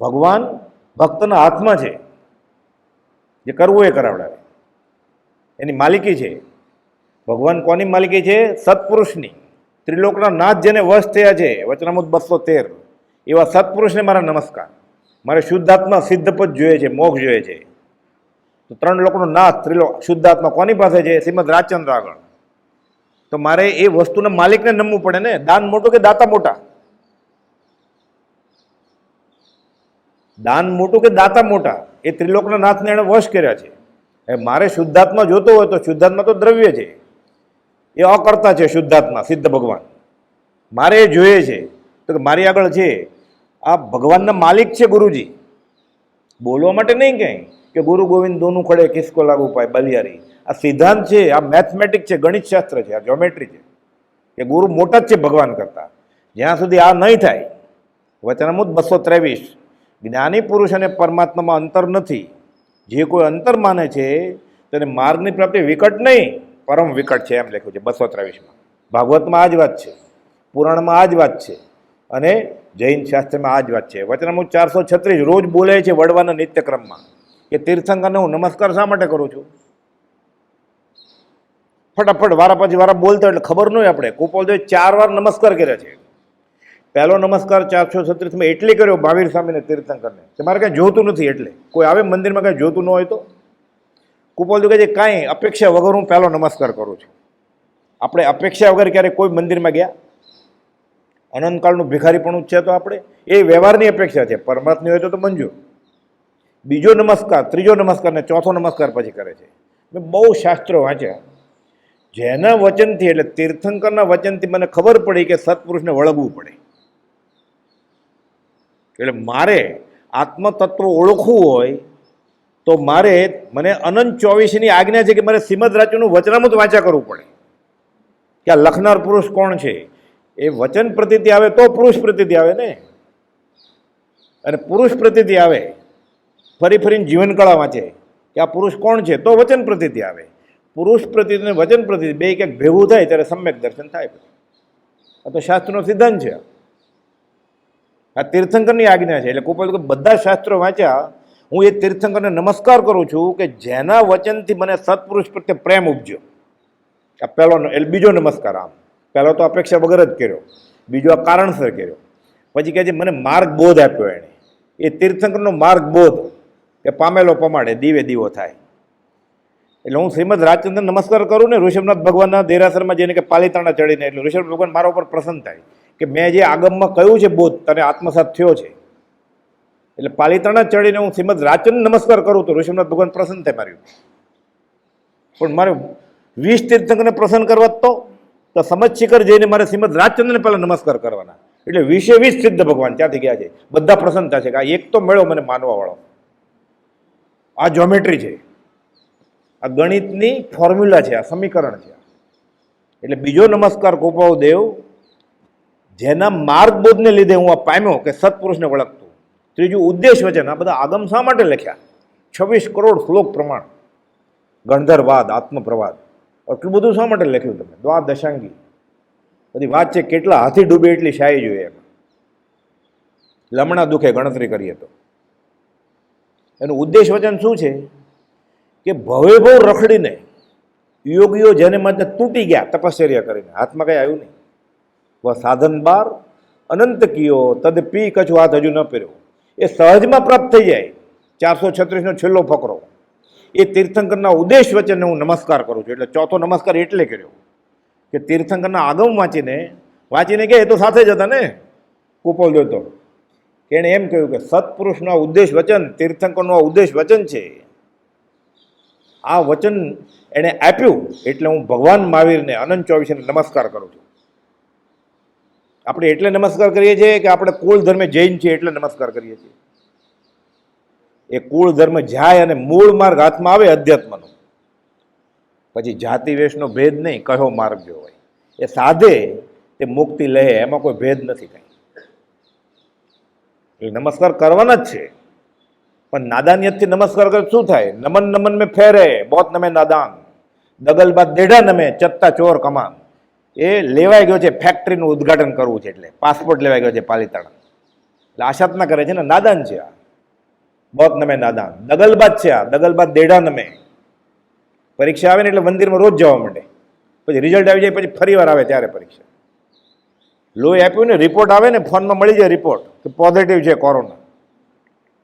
ભગવાન ભક્તના હાથમાં છે, જે કરવું એ કરાવડાવે, એની માલિકી છે. ભગવાન કોની માલિકી છે? સત્પુરુષની. ત્રિલોકના નાથ જેને વશ થયા છે, વચનામૃત 213, એવા સત્પુરુષને મારા નમસ્કાર. મારે શુદ્ધાત્મા સિદ્ધપદ જોઈએ છે, મોક્ષ જોઈએ છે. તો 3 લોકોનો નાથ ત્રિલોક શુદ્ધાત્મા કોની પાસે છે? શ્રીમદ રાજચંદ્ર આગળ. તો મારે એ વસ્તુના માલિકને નમવું પડે ને. દાન મોટું કે દાતા મોટા? દાન મોટું કે દાતા મોટા? એ ત્રિલોકના નાથને એણે વશ કર્યા છે. મારે શુદ્ધાત્મા જોતો હોય તો શુદ્ધાત્મા તો દ્રવ્ય છે, એ અકર્તા છે. શુદ્ધાત્મા સિદ્ધ ભગવાન મારે એ જોઈએ છે. તો કે મારી આગળ છે આ ભગવાનના માલિક છે ગુરુજી. બોલવા માટે નહીં ક્યાંય કે ગુરુ ગોવિંદ દોનું ખડે કિસકો લાગુ પાય બલિયારી. આ સિદ્ધાંત છે, આ મેથમેટિક છે, ગણિત શાસ્ત્ર છે, આ જ્યોમેટ્રી છે કે ગુરુ મોટા જ છે ભગવાન કરતા. જ્યાં સુધી આ નહીં થાય, વચનામૃત 223, જ્ઞાની પુરુષ અને પરમાત્મામાં અંતર નથી. જે કોઈ અંતર માને છે તેને માર્ગની પ્રાપ્તિ વિકટ નહીં પરમ વિકટ છે, એમ લખ્યું છે 223માં. ભાગવતમાં આ જ વાત છે, પુરાણમાં આ જ વાત છે, અને જૈન શાસ્ત્રમાં આ જ વાત છે. વચનામૃત 436 રોજ બોલે છે વડવાના નિત્યક્રમમાં કે તીર્થંકરને હું નમસ્કાર શા માટે કરું છું? ફટાફટ વારા પછી વારા બોલતા એટલે ખબર ન હોય આપણે. કુપોલદેવે 4 વાર નમસ્કાર કર્યા છે. પહેલો નમસ્કાર 436માં એટલે કર્યો મહાવીર સ્વામીને તીર્થંકરને કે મારે કાંઈ જોતું નથી. એટલે કોઈ આવે મંદિરમાં કાંઈ જોતું ન હોય તો કુપોલદેવ કહે છે કાંઈ અપેક્ષા વગર હું પહેલો નમસ્કાર કરું છું. આપણે અપેક્ષા વગર ક્યારેક કોઈ મંદિરમાં ગયા? અનંતકાળનું ભિખારીપણું છે તો આપણે એ વ્યવહારની અપેક્ષા છે. પરમાત્મા હોય તો મંજૂર. બીજો નમસ્કાર, ત્રીજો નમસ્કાર ને ચોથો નમસ્કાર પછી કરે છે. મેં બહુ શાસ્ત્રો વાંચ્યા. જેના વચનથી એટલે તીર્થંકરના વચનથી મને ખબર પડી કે સત્પુરુષને વળગવું પડે. એટલે મારે આત્મતત્વ ઓળખવું હોય તો મને અનંત 24ની આજ્ઞા છે કે મારે શ્રીમદ રાજ્યનું વચનામૃત વાંચ્યા કરવું પડે કે આ લખનાર પુરુષ કોણ છે. એ વચન પ્રતીતિ આવે તો પુરુષ પ્રતીતિ આવે ને. અને પુરુષ પ્રતીતિ આવે ફરી ફરીને જીવનકળા વાંચે કે આ પુરુષ કોણ છે તો વચન પ્રતીતિ આવે. પુરુષ પ્રતીતિ અને વચન પ્રતીતિ બે ક્યાંક ભેગું થાય ત્યારે સમ્યક દર્શન થાય. આ તો શાસ્ત્રનો સિદ્ધાંત છે. આ તીર્થંકરની આજ્ઞા છે. એટલે કુપોલદેવ બધા શાસ્ત્રો વાંચ્યા. હું એ તીર્થંકરને નમસ્કાર કરું છું કે જેના વચનથી મને સત્પુરુષ પ્રત્યે પ્રેમ ઉપજ્યો. આ પહેલો એટલે બીજો નમસ્કાર. આમ પહેલો તો અપેક્ષા વગર જ કર્યો, બીજો આ કારણસર કર્યો. પછી કહે છે મને માર્ગ બોધ આપ્યો એણે. એ તીર્થંકરનો માર્ગ બોધ કે પામેલો પમાડે દીવે દીવો થાય. એટલે હું શ્રીમદ રાજચંદ્ર નમસ્કાર કરું ને ઋષભનાથ ભગવાનના દેરાસરમાં જઈને કે પાલિતાણા ચડીને, એટલે ઋષભ ભગવાન મારા ઉપર પ્રસન્ન થાય કે મેં જે આગમમાં કહ્યું છે બોધ તને આત્મસાત થયો છે. એટલે પાલિતાણા ચડીને હું શ્રીમદ રાજચંદ્ર નમસ્કાર કરું તો ઋષભનાથ ભગવાન પ્રસન્ન થાય મારી. પણ મારે 20 તીર્થંકરને પ્રસન્ન કરવા તો સમજ શિખર જઈને મારે શ્રીમદ રાજચંદ્રને પહેલાં નમસ્કાર કરવાના. એટલે 20 સિદ્ધ ભગવાન ત્યાંથી ગયા છે. બધા પ્રસન્ન થશે કે આ એક તો મળ્યો મને માનવાવાળો. આ જ્યોમેટ્રી છે, આ ગણિતની ફોર્મ્યુલા છે, આ સમીકરણ છે. એટલે બીજો નમસ્કાર કુપોલદેવ જેના માર્ગબોધને લીધે હું આ પામ્યો કે સત્પુરુષને વળગતું. ત્રીજું ઉદ્દેશ વચન. આ બધા આગમ શા માટે લખ્યા? 26 કરોડ શ્લોક પ્રમાણ, ગણધરવાદ, આત્મપ્રવાદ, એટલું બધું શા માટે લખ્યું તમે? દ્વાદશાંગી બધી વાત છે. કેટલા હાથી ડૂબે એટલી શાહી જોઈએ એમાં. લમણા દુખે ગણતરી કરીએ તો. એનું ઉદ્દેશ વચન શું છે કે ભવે ભવ રખડીને યોગીઓ જેને માટે તૂટી ગયા તપશ્ચર્યા કરીને, હાથમાં કંઈ આવ્યું નહીં. વહ સાધન બાર અનંત કિયો તદ પી કછુ હાથ હજુ ન પહેર્યો. એ સહજમાં પ્રાપ્ત થઈ જાય. 436નો છેલ્લો ફકરો. એ તીર્થંકરના ઉદ્દેશ વચનને હું નમસ્કાર કરું છું. એટલે ચોથો નમસ્કાર એટલે કર્યો કે તીર્થંકરના આગમ વાંચીને કે એ તો સાથે જ હતા ને કુપોલદેવ તો, કે એણે એમ કહ્યું કે સત્પુરુષનું આ ઉદ્દેશ વચન, તીર્થંકરનું આ ઉદ્દેશ વચન છે, આ વચન એણે આપ્યું એટલે હું ભગવાન મહાવીરને અનંત ચોવીસને નમસ્કાર કરું છું. આપણે એટલે નમસ્કાર કરીએ છીએ કે આપણે કુળ ધર્મે જૈન છીએ એટલે નમસ્કાર કરીએ છીએ. એ કુળ ધર્મ જાય અને મૂળ માર્ગ હાથમાં આવે અધ્યાત્મનો, પછી જાતિ વેશનો ભેદ નહીં, કયો માર્ગ જો હોય એ સાધે તે મુક્તિ લે, એમાં કોઈ ભેદ નથી કંઈ. એ નમસ્કાર કરવાના જ છે, પણ નાદાનિયતથી નમસ્કાર કરે શું થાય? નમન નમન મેં ફેરે બહોત નમે નાદાન, દગલ બાદ દેઢા નમે ચત્તા ચોર કમાન. એ લેવાઈ ગયો છે, ફેક્ટરીનું ઉદ્ઘાટન કરવું છે એટલે પાસપોર્ટ લેવાઈ ગયો છે પાલીતાણા, એટલે આશાતના કરે છે ને, નાદાન છે આ, બહોત નમે નાદાન. દગલબાદ છે આ, દગલબાદ દેઢા નમે. પરીક્ષા આવે ને એટલે મંદિરમાં રોજ જવા માંડે, પછી રિઝલ્ટ આવી જાય, પછી ફરી વાર આવે ત્યારે પરીક્ષા. લોહી આપ્યું ને, રિપોર્ટ આવે ને, ફોનમાં મળી જાય રિપોર્ટ કે પોઝિટિવ છે કોરોના,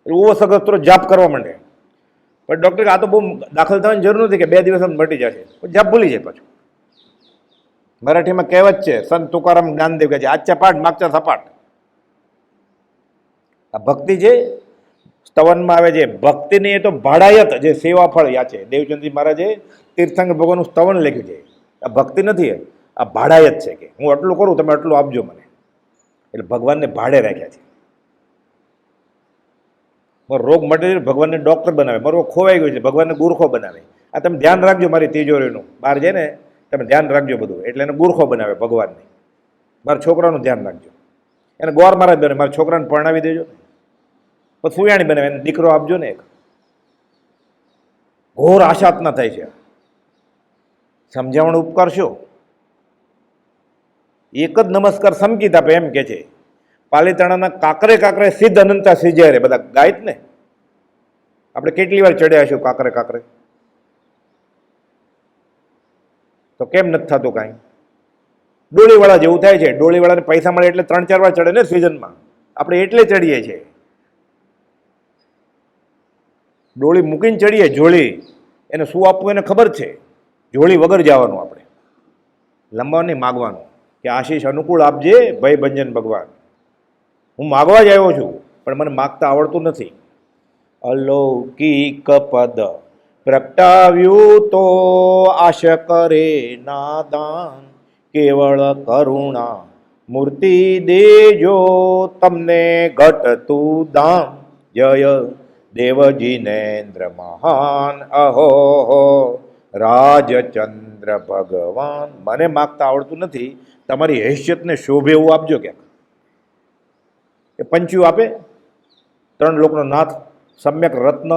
એવો સગસ્ત્રો જાપ કરવા માંડે. પણ ડૉક્ટર આ તો બહુ દાખલ થવાની જરૂર નથી કે 2 દિવસમાં મટી જશે, પણ જાપ ભૂલી જાય પાછું. મરાઠીમાં કહેવત છે, સંત તુકારામ જ્ઞાનદેવ કહે છે, આચા પાઠ માગચા સપાટ. આ ભક્તિ છે, સ્તવનમાં આવે છે ભક્તિની, એ તો ભાડાયત જે સેવાફળ યાચે. દેવચંદજી મહારાજે તીર્થંકર ભગવાનનું સ્તવન લખ્યું છે. આ ભક્તિ નથી, આ ભાડાયત છે કે હું આટલું કરું, તમે આટલું આપજો મને. એટલે ભગવાનને ભાડે રાખ્યા છે. મારો રોગ મટે ભગવાનને ડૉક્ટર બનાવે, મારો ખોવાઈ ગયો છે ભગવાનને ગુરખો બનાવે. આ તમે ધ્યાન રાખજો, મારી તિજોરીનું બહાર જાય ને તમે ધ્યાન રાખજો બધું, એટલે એને ગુરખો બનાવે ભગવાનને. મારા છોકરાનું ધ્યાન રાખજો, એને ગોર મહારાજ બને, મારા છોકરાને પરણાવી દેજો, પછી સુયાણી બનાવે, એને દીકરો આપજો ને એક. ઘોર આશાતના થાય છે. સમજાવણ ઉપકાર શું? એક જ નમસ્કાર સમકીત આપે એમ કે છે. પાલીતાણાના કાંકરે કાંકરે સિદ્ધ અનંતા સિજ્યા રે, બધા ગાયત ને. આપણે કેટલી વાર ચડ્યા હશું કાંકરે કાંકરે, તો કેમ નથી થતું કાંઈ? ડોળીવાળા જેવું થાય છે. ડોળીવાળાને પૈસા મળે એટલે 3-4 વાર ચડે ને સિઝનમાં, આપણે એટલે ચડીએ છીએ. ડોળી મૂકીને ચડીએ, જોળી એને શું આપવું એને ખબર છે. જોળી વગર જવાનું આપણે, લંબાવાનું નહીં, માગવાનું કે આશીષ અનુકૂળ આપજે ભય ભંજન ભગવાન. હું માગવા જ આવ્યો છું, પણ મને માગતા આવડતું નથી. અલૌકિક પદ પ્રગટાવ્યું તો આશ કરે નાદાન, કેવળ કરુણા મૂર્તિ દેજો તમને ઘટતું દાન. જય દેવજીનેન્દ્ર મહાન અહો રાજચંદ્ર ભગવાન. મને માગતા આવડતું નથી, તમારી હેસિયતને શોભે એવું આપજો ક્યાંક. એ પંચ્યું આપે, 3 લોકનો નાથ, સમ્યક રત્ન,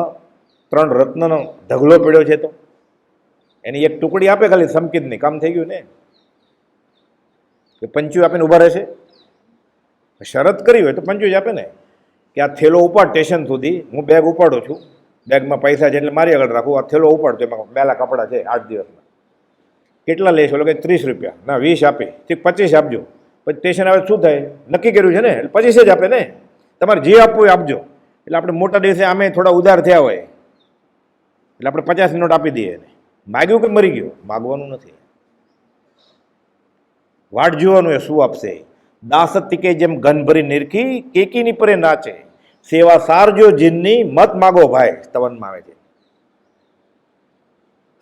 3 રત્નનો ઢગલો પડ્યો છે, તો એની એક ટુકડી આપે ખાલી સમકીતની, કામ થઈ ગયું ને. એ પંચ્યું આપીને ઊભા રહેશે? શરત કરી હોય તો પંચ્યું જ આપે ને, કે આ થેલો ઉપાડ સ્ટેશન સુધી, હું બેગ ઉપાડું છું, બેગમાં પૈસા છે એટલે મારી આગળ રાખું, આ થેલો ઉપાડતો, એમાં મેલા કપડાં છે 8 દિવસમાં, કેટલા લેશો? એટલે કે 30 રૂપિયા. ના 20 આપે, ઠીક 25 આપજો. પછી સ્ટેશન આવે શું થાય? નક્કી કર્યું છે ને, એટલે 25 જ આપે ને. તમારે જે આપવું એ આપજો. એટલે આપણે મોટા દિવસે આમે થોડા ઉધાર થયા હોય એટલે આપણે 50 નોટ આપી દઈએ. માગ્યું કે મરી ગયો? માગવાનું નથી, વાટ જોવાનું એ શું આપશે. દાસતી કે જેમ ઘન ભરી નિરખી, કેકીની પરે નાચે, સેવા સારજો જીનની મત માગો ભાઈ. સ્તવનમાં આવે છે,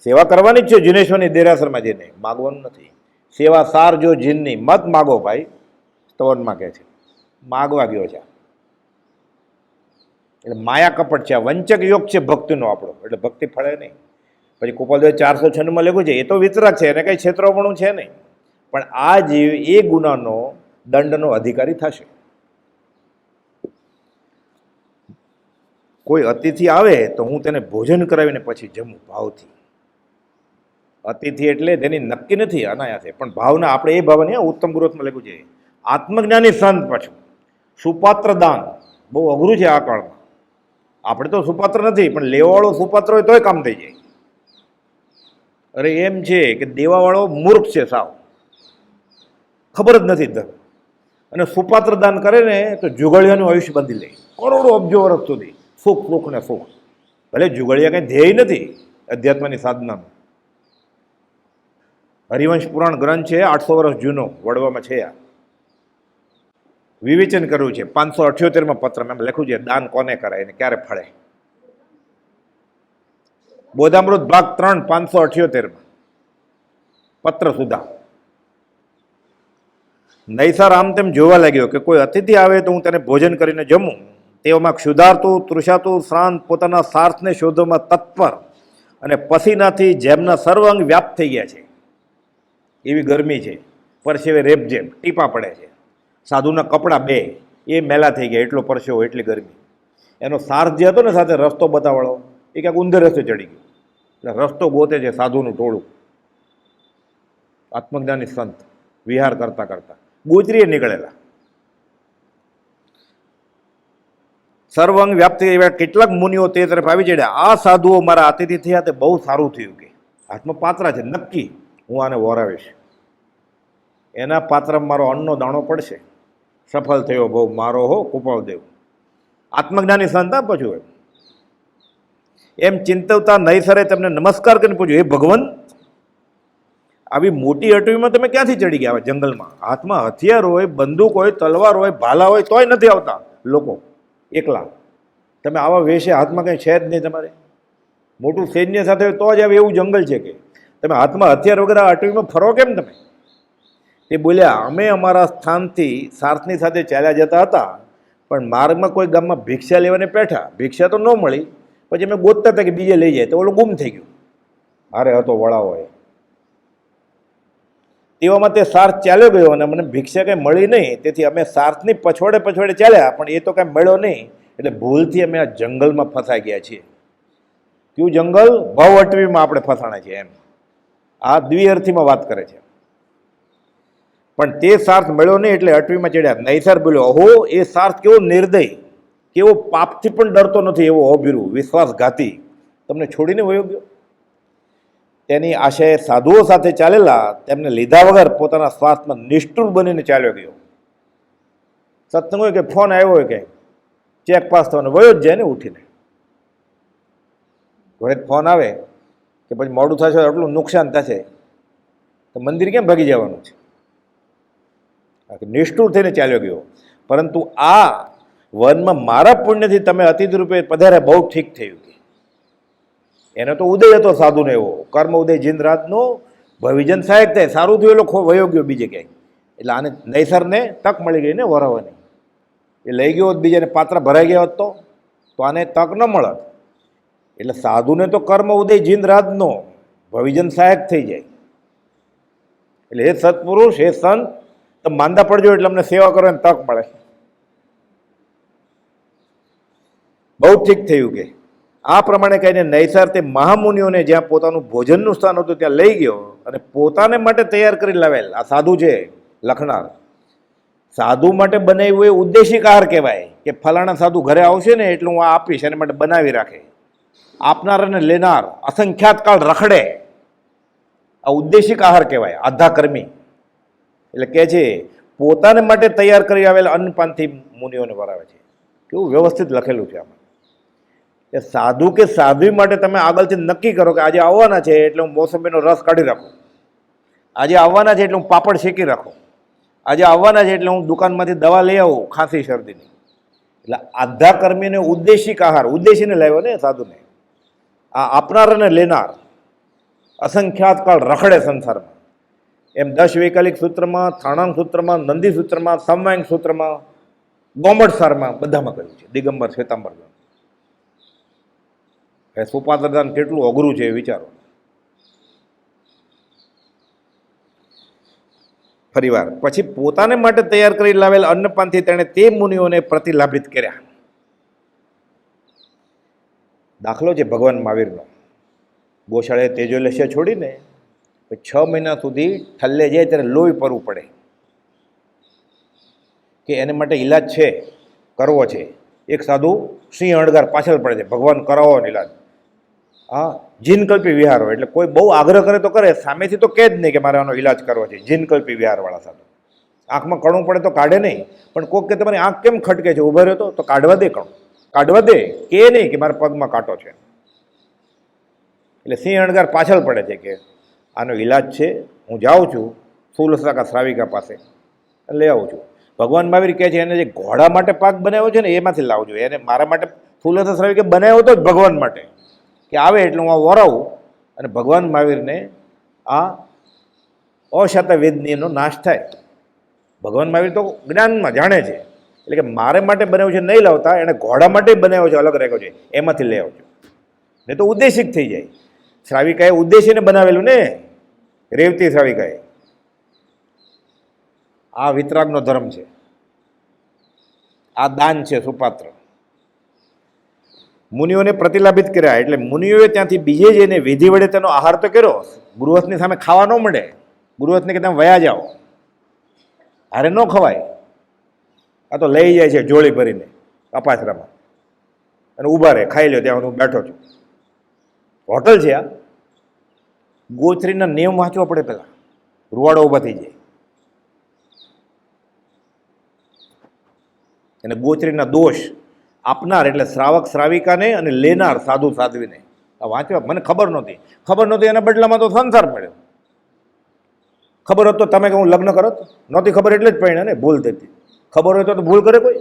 સેવા કરવાની જ છે જિનેશ્વરની દેરાસરમાં જઈને, માગવાનું નથી. સેવા સારજો જીનની મત માગો ભાઈ, સ્તવનમાં કહે છે. માગવા ગયો છે એટલે માયા કપટ છે, વંચક યોગ છે ભક્તિનો આપણો, એટલે ભક્તિ ફળે નહીં. પછી કુપાલદેવ 496માં લખ્યું છે, એ તો વિતરાગ છે, એને કંઈ ક્ષેત્રોપણું છે નહીં, પણ આ જીવ એ ગુનાનો દંડનો અધિકારી થશે. કોઈ અતિથિ આવે તો હું તેને ભોજન કરાવીને પછી જમું ભાવથી. અતિથિ એટલે તેની નક્કી નથી અનાયાસે, પણ ભાવના આપણે એ ભાવને ઉત્તમ ગ્રોથમાં લખ્યું છે. આત્મજ્ઞાની સંત પાછું સુપાત્ર દાન બહુ અઘરું છે આ કાળમાં. આપણે તો સુપાત્ર નથી, પણ લેવાવાળો સુપાત્ર હોય તોય કામ થઈ જાય. અરે એમ છે કે દેવાવાળો મૂર્ખ છે, સાવ ખબર જ નથી ધર્મ, અને સુપાત્ર દાન કરે ને તો જુગળિયાનું આયુષ્ય બાંધી લે, કરોડો અબજો વર્ષ સુધી સુખ સુખ ને સુખ. ભલે જુગળિયા કંઈ ધ્યેય નથી અધ્યાત્મની સાધનાનું, હરિવંશ પુરાણ ગ્રંથ છે, 800 વર્ષ જૂનો, વડવામાં છે. આ વિવેચન કર્યું છે 578માં પત્રમાં. એમ લખ્યું છે દાન કોને કરાય અને ક્યારે ફળે. બોધામૃત ભાગ 3 578માં પત્ર સુધા. નૈસાર આમ તેમ જોવા લાગ્યો કે કોઈ અતિથિ આવે તો હું તેને ભોજન કરીને જમું. તેઓમાં ક્ષુધારતું, તૃષાતું, શ્રાંત, પોતાના સાર્થને શોધવામાં તત્પર અને પસીનાથી જેમના સર્વ અંગ વ્યાપ્ત થઈ ગયા છે. એવી ગરમી છે, પરસેવે રેપઝેપ ટીપા પડે છે. સાધુના કપડાં બે એ મેલા થઈ ગયા, એટલો પરસેવો, એટલી ગરમી. એનો સાર્થ જે હતો ને સાથે રસ્તો બતાવવાળો, એ ક્યાંક ઊંધે રસ્તે ચડી ગયો. એટલે રસ્તો ગોતે છે સાધુનું ટોળું. આત્મજ્ઞાની સંત વિહાર કરતા કરતા ગોચરીએ નીકળેલા. સર્વંગ વ્યાપ્ત એવા કેટલાક મુનિઓ તે તરફ આવી ચડ્યા. આ સાધુઓ મારા અતિથિ થયા તે બહુ સારું થયું કે હાથમાં પાત્રા છે, નક્કી હું આને વરાવીશ. એના પાત્રમાં મારો અન્નનો દાણો પડશે. સફળ થયો બહુ મારો હો કૃપાળદેવ. આત્મજ્ઞાની સંત આ પૂછ્યું એમ ચિંતવતા નૈસરે તેમને નમસ્કાર કરીને પૂછ્યું, હે ભગવાન, આવી મોટી અટવીમાં તમે ક્યાંથી ચડી ગયા? જંગલમાં હાથમાં હથિયાર હોય, બંદૂક હોય, તલવાર હોય, ભાલા હોય, તોય નથી આવતા લોકો એકલા. તમે આવા વેશે, હાથમાં કંઈ છે જ નહીં તમારે, મોટું સૈન્ય સાથે તો જ આવે એવું જંગલ છે કે તમે હાથમાં હથિયાર વગર આ અટવીમાં ફરો કેમ તમે? એ બોલ્યા, અમે અમારા સ્થાનથી સાર્થની સાથે ચાલ્યા જતા હતા, પણ માર્ગમાં કોઈ ગામમાં ભિક્ષા લેવાને બેઠા. ભિક્ષા તો ન મળી, પછી અમે ગોતતા હતા કે બીજે લઈ જાય, તો ઓલો ગુમ થઈ ગયું. હારે હતો વળાવો એ. તેવામાં તે સાર્થ ચાલ્યો ગયો અને મને ભિક્ષા કંઈ મળી નહીં. તેથી અમે સાર્થની પછવાડે પછવાડે ચાલ્યા, પણ એ તો કાંઈ મળ્યો નહીં. એટલે ભૂલથી અમે આ જંગલમાં ફસાઈ ગયા છીએ. કયું જંગલ? ભવ અટવીમાં આપણે ફસાણા છીએ એમ. આ દ્વિઅર્થીમાં વાત કરે છે. પણ તે સાર્થ મળ્યો નહીં એટલે અટવીમાં ચડ્યા. નૈસાર બોલ્યો, અહો, એ સાર્થ કેવો નિર્દય, કેવો પાપથી પણ ડરતો નથી, એવો અભિરુ, વિશ્વાસઘાતી, તમને છોડીને વયો ગયો. તેની આશાએ સાધુઓ સાથે ચાલેલા તેમને લીધા વગર પોતાના સ્વાર્થમાં નિષ્ઠુર બનીને ચાલ્યો ગયો. સત્સંગ હોય કે ફોન આવ્યો હોય કે ચેક પાસ થવાનો વયો જ જાય ને ઉઠીને. ઘરે ફોન આવે કે પછી મોડું થશે, એટલું નુકસાન થશે, તો મંદિર કેમ ભાગી જવાનું છે? નિષ્ઠુર થઈને ચાલ્યો ગયો. પરંતુ આ વનમાં મારા પુણ્યથી તમે અતિથિ રૂપે પધારે, બહુ ઠીક થયું. એનો તો ઉદય હતો સાધુને એવો, કર્મ ઉદય જીન રાતનો, ભવિજન સહાયક થાય, સારું થયું એલો વયો ગયો બીજે ક્યાંય. એટલે આને નૈસરને તક મળી ગઈ ને વરાવવાની. એ લઈ ગયો હોત, બીજાને પાત્ર ભરાઈ ગયા હોત તો આને તક ન મળત. એટલે સાધુને તો કર્મ ઉદય જીન રાતનો, ભવિજન સહાયક થઈ જાય. એટલે હે સત્પુરુષ, હે સંત, તમે માંદા પડજો એટલે અમને સેવા કરવાની તક મળે. બહુ ઠીક થયું કે આ પ્રમાણે કહીને નૈસાર તે મહામુનિઓને જ્યાં પોતાનું ભોજનનું સ્થાન હતું ત્યાં લઈ ગયો અને પોતાને માટે તૈયાર કરી લાવેલ. આ સાધુ છે લખનાર, સાધુ માટે બનાવ્યું એ ઉદ્દેશિક આહાર કહેવાય કે ફલાણા સાધુ ઘરે આવશે ને એટલે હું આ આપીશ, એના માટે બનાવી રાખે. આપનાર અને લેનાર અસંખ્યાત કાળ રખડે, આ ઉદ્દેશિક આહાર કહેવાય, આધાકર્મી. એટલે કહે છે પોતાને માટે તૈયાર કરી આવેલા અન્નપાનથી મુનિઓને વરાવે છે. કેવું વ્યવસ્થિત લખેલું છે આમાં. એ સાધુ કે સાધ્વી માટે તમે આગળથી નક્કી કરો કે આજે આવવાના છે એટલે હું મોસંબીનો રસ કાઢી રાખું, આજે આવવાના છે એટલે હું પાપડ શેકી રાખું, આજે આવવાના છે એટલે હું દુકાનમાંથી દવા લઈ આવું ખાંસી શરદીની. એટલે આધ્યાકર્મીને ઉદ્દેશિક આહાર, ઉદ્દેશીને લાવ્યો ને સાધુને. આ આપનાર અને લેનાર અસંખ્યાત કાળ રખડે સંસારમાં. એમ 10 વૈકલિક સૂત્રમાં, થાણાંગ સૂત્રમાં, નંદી સૂત્રમાં, સમવાંગ સૂત્રમાં, ગોમડ સારમાં બધામાં કહ્યું છે. દિગંબર શ્વેતાંબર સુપાત્રદાન કેટલું અઘરું છે વિચારો. ફરીવાર પછી પોતાને માટે તૈયાર કરી લાવેલ અન્નપાનથી તેણે તે મુનિઓને પ્રતિલાભિત કર્યા. દાખલો છે ભગવાન મહાવીરનો. ગોશાળાએ તેજોલસ્ય છોડીને 6 મહિના સુધી ઠલ્લે જાય ત્યારે લોહી પરવું પડે કે એને માટે ઈલાજ છે, કરવો છે. એક સાધુ સિંહ અણગાર પાછળ પડે છે, ભગવાન કરાવો ઈલાજ. હા, જીનકલ્પી વિહાર હોય એટલે કોઈ બહુ આગ્રહ કરે તો કરે, સામેથી તો કહે જ નહીં કે મારે આનો ઈલાજ કરવો છે. જીનકલ્પી વિહારવાળા સાધુ. આંખમાં કણું પડે તો કાઢે નહીં, પણ કોઈક કે તમારી આંખ કેમ ખટકે છે, ઊભો રહ્યો તો કાઢવા દે કણું, કાઢવા દે, કે નહીં કે મારા પગમાં કાંટો છે. એટલે સિંહ અણગાર પાછળ પડે છે કે આનો ઈલાજ છે, હું જાઉં છું સુલસકા શ્રાવિકા પાસે લઈ આવું છું. ભગવાન મહાવીર કહે છે એને જે ઘોડા માટે પાક બનાવ્યો છે ને એમાંથી લાવજો, એને મારા માટે સુલસા શ્રાવિકે બનાવ્યો હતો જ ભગવાન માટે, કે આવે એટલે હું આ વરાવું અને ભગવાન મહાવીરને આ અશાતા વેદનીનો નાશ થાય. ભગવાન મહાવીર તો જ્ઞાનમાં જાણે છે, એટલે કે મારે માટે બનાવ્યું છે નહીં લાવતા, એણે ઘોડા માટે બનાવ્યો છે, અલગ રાખ્યો છે, એમાંથી લઈ આવજો. નહીં તો ઉદ્દેશિક થઈ જાય. શ્રાવિકાએ ઉદ્દેશીને બનાવેલું ને, રેવતી શ્રાવિકાએ. આ વિતરાગનો ધર્મ છે, આ દાન છે સુપાત્ર. મુનિઓને પ્રતિલાભિત કર્યા, એટલે મુનિઓએ ત્યાંથી બીજે જઈને વિધિ વડે તેનો આહાર તો કર્યો. ગૃહસ્થની સામે ખાવા ન મળે, ગૃહસ્થને કે તમે વયા જાઓ, હારે ન ખવાય. આ તો લઈ જાય છે જોડી ભરીને અપાસરામાં અને ઊભા રહે, ખાઈ લો, ત્યાં હું બેઠો છું. હોટલ છે આ. ગોચરીના નિયમ વાંચવા પડે પહેલાં, રૂવાડો ઊભા થઈ જાય. અને ગોચરીના દોષ આપનાર એટલે શ્રાવક શ્રાવિકાને અને લેનાર સાધુ સાધ્વીને આ વાંચવા. મને ખબર નહોતી, એના બદલામાં તો સંસાર મળ્યો. ખબર હોત તો તમે કે હું લગ્ન કરત? નહોતી ખબર એટલે જ પરિણ્યા ને, ભૂલ થતી. ખબર હોય તો ભૂલ કરે કોઈ?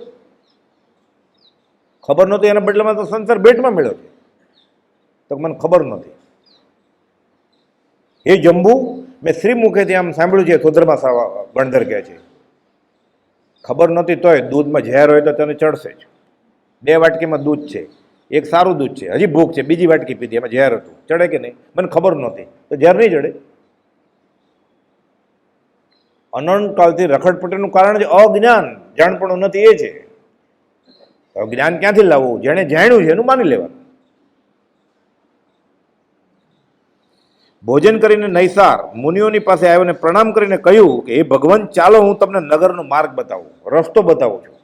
ખબર નહોતી એના બદલામાં તો સંસાર ભેટમાં મળ્યો છે. તો મને ખબર નહોતી. એ જંબુ મેં શ્રીમુખેથી આમ સાંભળ્યું છે, સુધર્મા ગણધર કહે છે, ખબર નહોતી તોય દૂધમાં ઝેર હોય તો તને ચડશે જ. 2 વાટકીમાં દૂધ છે, એક સારું દૂધ છે, હજી ભૂખ છે, બીજી વાટકી પીધી, એમાં ઝેર હતું, ચડે કે નહીં? મને ખબર નહોતી તો ઝેર નહીં ચડે. અનંતકાળથી રખડપટ્ટીનું કારણ છે અજ્ઞાન, જાણપણું નથી એ છે. જ્ઞાન ક્યાંથી લાવવું? જેણે જાણ્યું છે એનું માની લેવાનું. ભોજન કરીને નૈસાર મુનિઓની પાસે આવ્યો અને પ્રણામ કરીને કહ્યું કે હે ભગવાન, ચાલો હું તમને નગરનો માર્ગ બતાવું, રસ્તો બતાવું છું.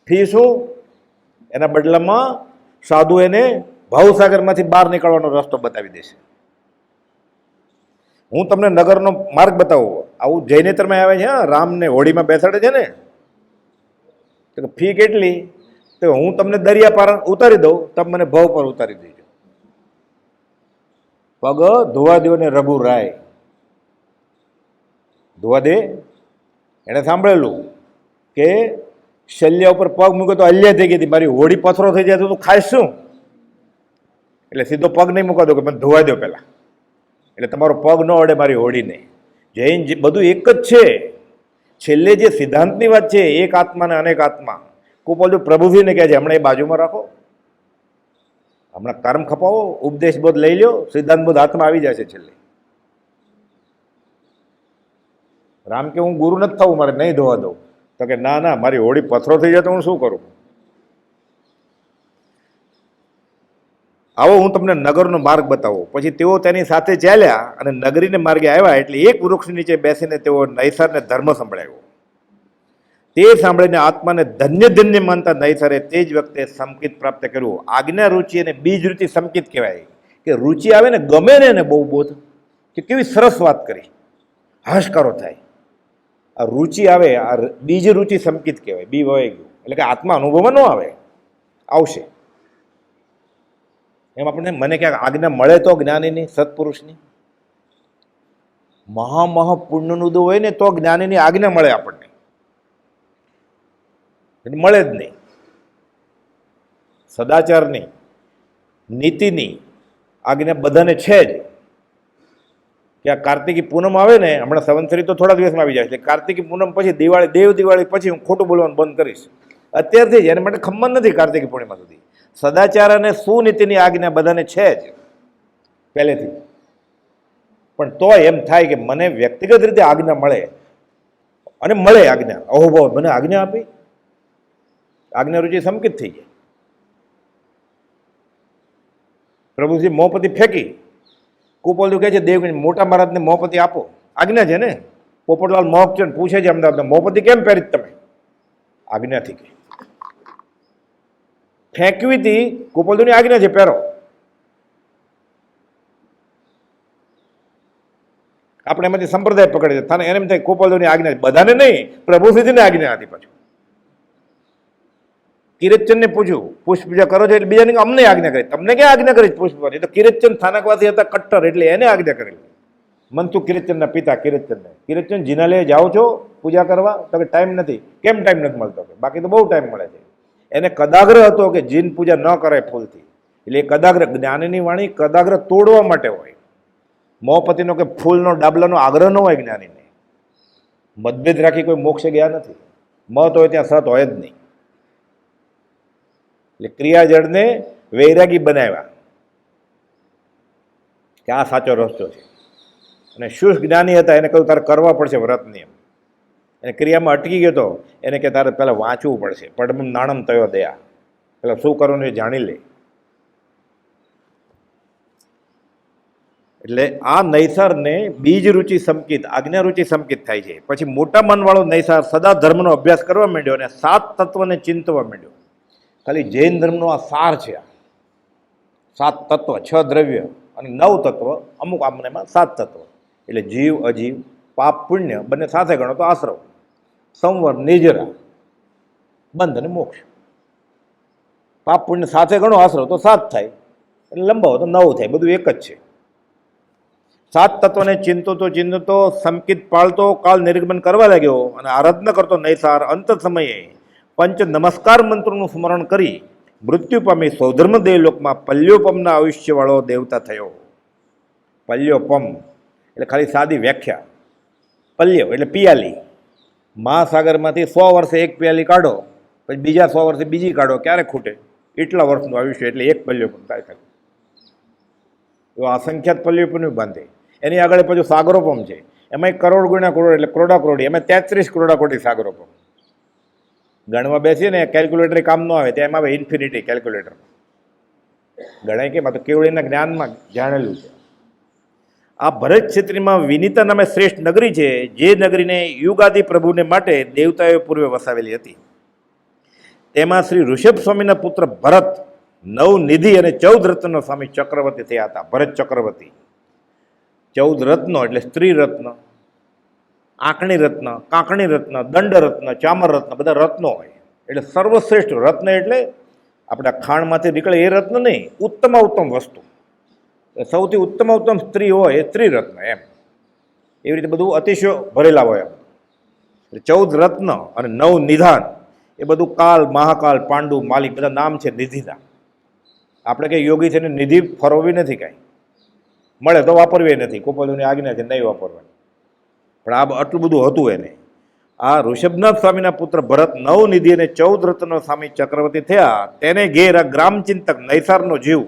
ફી શું? એના બદલામાં સાધુ એને ભાવસાગરમાંથી બહાર નીકળવાનો રસ્તો બતાવી દેશે. હું તમને નગરનો માર્ગ બતાવું. આવું જૈનેતરમાં આવે છે, રામને હોડીમાં બેસાડે છે ને, તો ફી કેટલી? તો હું તમને દરિયા પાર ઉતારી દઉં, તમે મને ભવ પર ઉતારી દેજો. પગ ધોવા દો ને રઘુ રાય ધોવા દે. એણે સાંભળેલું કે શલ્ય ઉપર પગ મૂક્યો તો હલ્યા થઈ ગઈ હતી, મારી હોડી પથરો થઈ જાય તો તું ખાઈશ શું? એટલે સીધો પગ નહીં મૂકા દો, કે મને ધોવા દો પહેલાં, એટલે તમારો પગ ન અડે મારી હોડીને. જૈન બધું એક જ છે. છેલ્લે જે સિદ્ધાંતની વાત છે, એક આત્મા ને અનેક આત્મા. કુપોલ પ્રભુજીને કહે છે હમણાં એ બાજુમાં રાખો, હમણાં કર્મ ખપાવો, ઉપદેશ બોધ લઈ લો, સિદ્ધાંત બોધ હાથમાં આવી જાય છે છેલ્લે. રામ કે હું ગુરુ નથી થવું, મારે નહીં ધોવા દઉં. તો કે ના ના, મારી હોડી પથરો થઈ જાય તો હું શું કરું? આવો હું તમને નગરનો માર્ગ બતાવું. પછી તેઓ તેની સાથે ચાલ્યા અને નગરીને માર્ગે આવ્યા, એટલે એક વૃક્ષ નીચે બેસીને તેઓ નૈસરને ધર્મ સંભળાવ્યો. તે સાંભળીને આત્માને ધન્ય ધન્ય માનતા નૈસરે તે જ વખતે સંકિત પ્રાપ્ત કર્યું. આજ્ઞા રુચિ અને બીજ રુચિ સંકિત કહેવાય, કે રુચિ આવે ને ગમે ને એને બહુ બોધ, કે કેવી સરસ વાત કરી, હાશકારો થાય. આ રુચિ આવે, આ બીજ રુચિ સંકિત કહેવાય. બી વવાઈ ગયું એટલે કે આત્મા અનુભવમાં ન આવે, આવશે. એમ આપણને મને ક્યાંક આજ્ઞા મળે તો જ્ઞાનીની, સત્પુરુષની, મહાપુણ્યનું ઉદય હોય ને તો જ્ઞાનીની આજ્ઞા મળે આપણને, મળે જ નહીં. સદાચારની, નીતિની આજ્ઞા બધાને છે જ. કે આ કાર્તિકી પૂનમ આવે ને, હમણાં સંવત્સરી તો થોડા દિવસમાં આવી જાય છે, કાર્તિકી પૂનમ પછી દિવાળી, દેવ દિવાળી પછી હું ખોટું બોલવાનું બંધ કરીશ અત્યારથી જ. એના માટે ખમ્મન નથી કાર્તિકી પૂર્ણિમા સુધી. સદાચાર અને સુનીતિની આજ્ઞા બધાને છે જ પહેલેથી. પણ તો એમ થાય કે મને વ્યક્તિગત રીતે આજ્ઞા મળે, અને મળે આજ્ઞા, અહોભાવ મને આજ્ઞા આપી, આજ્ઞા રુચિ સંકિત થઈ જાય. પ્રભુજી મોપતિ ફેંકી. કુપોલ કહે છે દેવ મોટા મહારાજને મોપતિ આપો, આજ્ઞા છે ને. પોપટલાલ મોહકચંદ પૂછે છે અમદાવાદ, મોપતિ કેમ પહેરી તમે? આજ્ઞાથી કે ફેંકવી હતી, કુપોલની આજ્ઞા છે પહેરો. આપણે એમાંથી સંપ્રદાય પકડે છે, થાને એને એમ થાય કુપોલની આજ્ઞા, બધાને નહીં, પ્રભુજીને આજ્ઞા હતી. પાછું કિરચંદને પૂછ્યું, પુષ્પ પૂજા કરો છો એટલે બીજાને અમને આજ્ઞા કરી, તમને ક્યાં આજ્ઞા કરી પુષ્પ પૂજા? તો કિરચંદ સ્થાનકવાસી હતા કટ્ટર, એટલે એને આજ્ઞા કરેલી. મનસુ કિરીટચંદના પિતા કિરીટચંદ, કિરીટચંદ જીનાલય જાઓ છો પૂજા કરવા? તો કે ટાઈમ નથી. કેમ ટાઈમ નથી મળતો? કે બાકી તો બહુ ટાઈમ મળે છે. એને કદાગ્ર હતો કે જીન પૂજા ન કરાય ફૂલથી. એટલે એ કદાગ્ર, જ્ઞાનીની વાણી કદાગ્ર તોડવા માટે હોય. મોહપતિનો કે ફૂલનો ડાબલાનો આગ્રહ ન હોય જ્ઞાનીને. મતભેદ રાખી કોઈ મોક્ષે ગયા નથી. મત હોય ત્યાં સત હોય જ નહીં. એટલે ક્રિયાજળને વૈરાગી બનાવ્યા કે આ સાચો રસ્તો છે. અને શુષ્ક જ્ઞાની હતા, એને કહ્યું તારે કરવા પડશે વ્રતની. એમ એને ક્રિયામાં અટકી ગયો હતો. એને કે તારે પહેલાં વાંચવું પડશે. પડમ નાણમ તયો દયા, પહેલાં શું કરવાનું એ જાણી લે. એટલે આ નૈસારને બીજ રુચિ સંકિત, આજ્ઞા રુચિ સંકિત થાય છે. પછી મોટા મનવાળો નૈસાર સદા ધર્મનો અભ્યાસ કરવા માંડ્યો અને 7 તત્વને ચિંતવા માંડ્યો. ખાલી જૈન ધર્મનો આ સાર છે. 7 તત્વ, 6 દ્રવ્ય અને 9 તત્વ, અમુક આમનેમાં 7 તત્વ. એટલે જીવ અજીવ, પાપ પુણ્ય બંને સાથે ગણો તો આશ્રવ, સંવર નિજરા, બંધ અને મોક્ષ. પાપ પુણ્ય સાથે ગણો આશ્રવ તો 7 થાય, એટલે લંબાવો તો 9 થાય. બધું એક જ છે. 7 તત્વને ચિંતતો સંકિત પાળતો કાલ નિર્ગમન કરવા લાગ્યો. અને આરાધના કરતો નૈસાર અંત સમયે પંચ નમસ્કાર મંત્રોનું સ્મરણ કરી મૃત્યુ પામી સૌધર્મ દેવલોકમાં પલ્યોપમના આયુષ્યવાળો દેવતા થયો. પલ્યોપમ એટલે ખાલી સાદી વ્યાખ્યા. પલ્ય એટલે પિયાલી. મહાસાગરમાંથી 100 વર્ષે એક પિયાલી કાઢો, પછી બીજા 100 વર્ષે બીજી કાઢો, ક્યારે ખૂટે? એટલા વર્ષનું આયુષ્ય, એટલે એક પલ્યોપમ થાય થાય. એવો અસંખ્યાત પલ્યોપમ બાંધે. એની આગળ પછી સાગરોપમ છે. એમાં કરોડ ગુણ્યા કરોડ એટલે કરોડા કરોડી, એમાં 33 કરોડા કોટી સાગરોપમ. ગણવા બેસીએ ને કેલ્ક્યુલેટર કામ ન આવે, ત્યાં એમાં આવે ઇન્ફિનિટી કેલ્ક્યુલેટર. ગણાય કેમ? આ તો કેવળીના જ્ઞાનમાં જાણેલું છે. આ ભરત ક્ષેત્રમાં વિનીતા નામે શ્રેષ્ઠ નગરી છે, જે નગરીને યુગાદિ પ્રભુને માટે દેવતાઓએ પૂર્વે વસાવેલી હતી. તેમાં શ્રી ઋષભ સ્વામીના પુત્ર ભરત નવનિધિ અને 14 રત્નનો સ્વામી ચક્રવર્તી થયા હતા. ભરત ચક્રવર્તી. 14 રત્નો એટલે સ્ત્રી રત્ન, આંકણી રત્ન, કાંકણી રત્ન, દંડ રત્ન, ચામર રત્ન, બધા રત્નો હોય. એટલે સર્વશ્રેષ્ઠ રત્ન એટલે આપણા ખાણમાંથી નીકળે એ રત્ન નહીં, ઉત્તમ વસ્તુ. સૌથી ઉત્તમ સ્ત્રી હોય એ સ્ત્રી રત્ન. એમ એવી રીતે બધું અતિશય ભરેલા હોય. એટલે 14 રત્ન અને 9 નિધાન, એ બધું કાલ, મહાકાલ, પાંડુ, માલિક બધા નામ છે નિધિના. આપણે કંઈ યોગી થઈને નિધિ ફરવવી નથી, કાંઈ મળે તો વાપરવી નથી. કોપલીની આજ્ઞા છે નહીં વાપરવાની. પણ આ આટલું બધું હતું એને. આ ઋષભનાથ સ્વામીના પુત્ર ભરત નવનિધિ અને 14 રત્નનો સ્વામી ચક્રવર્તી થયા. તેને ઘેર આ ગ્રામચિંતક નૈસારનો જીવ,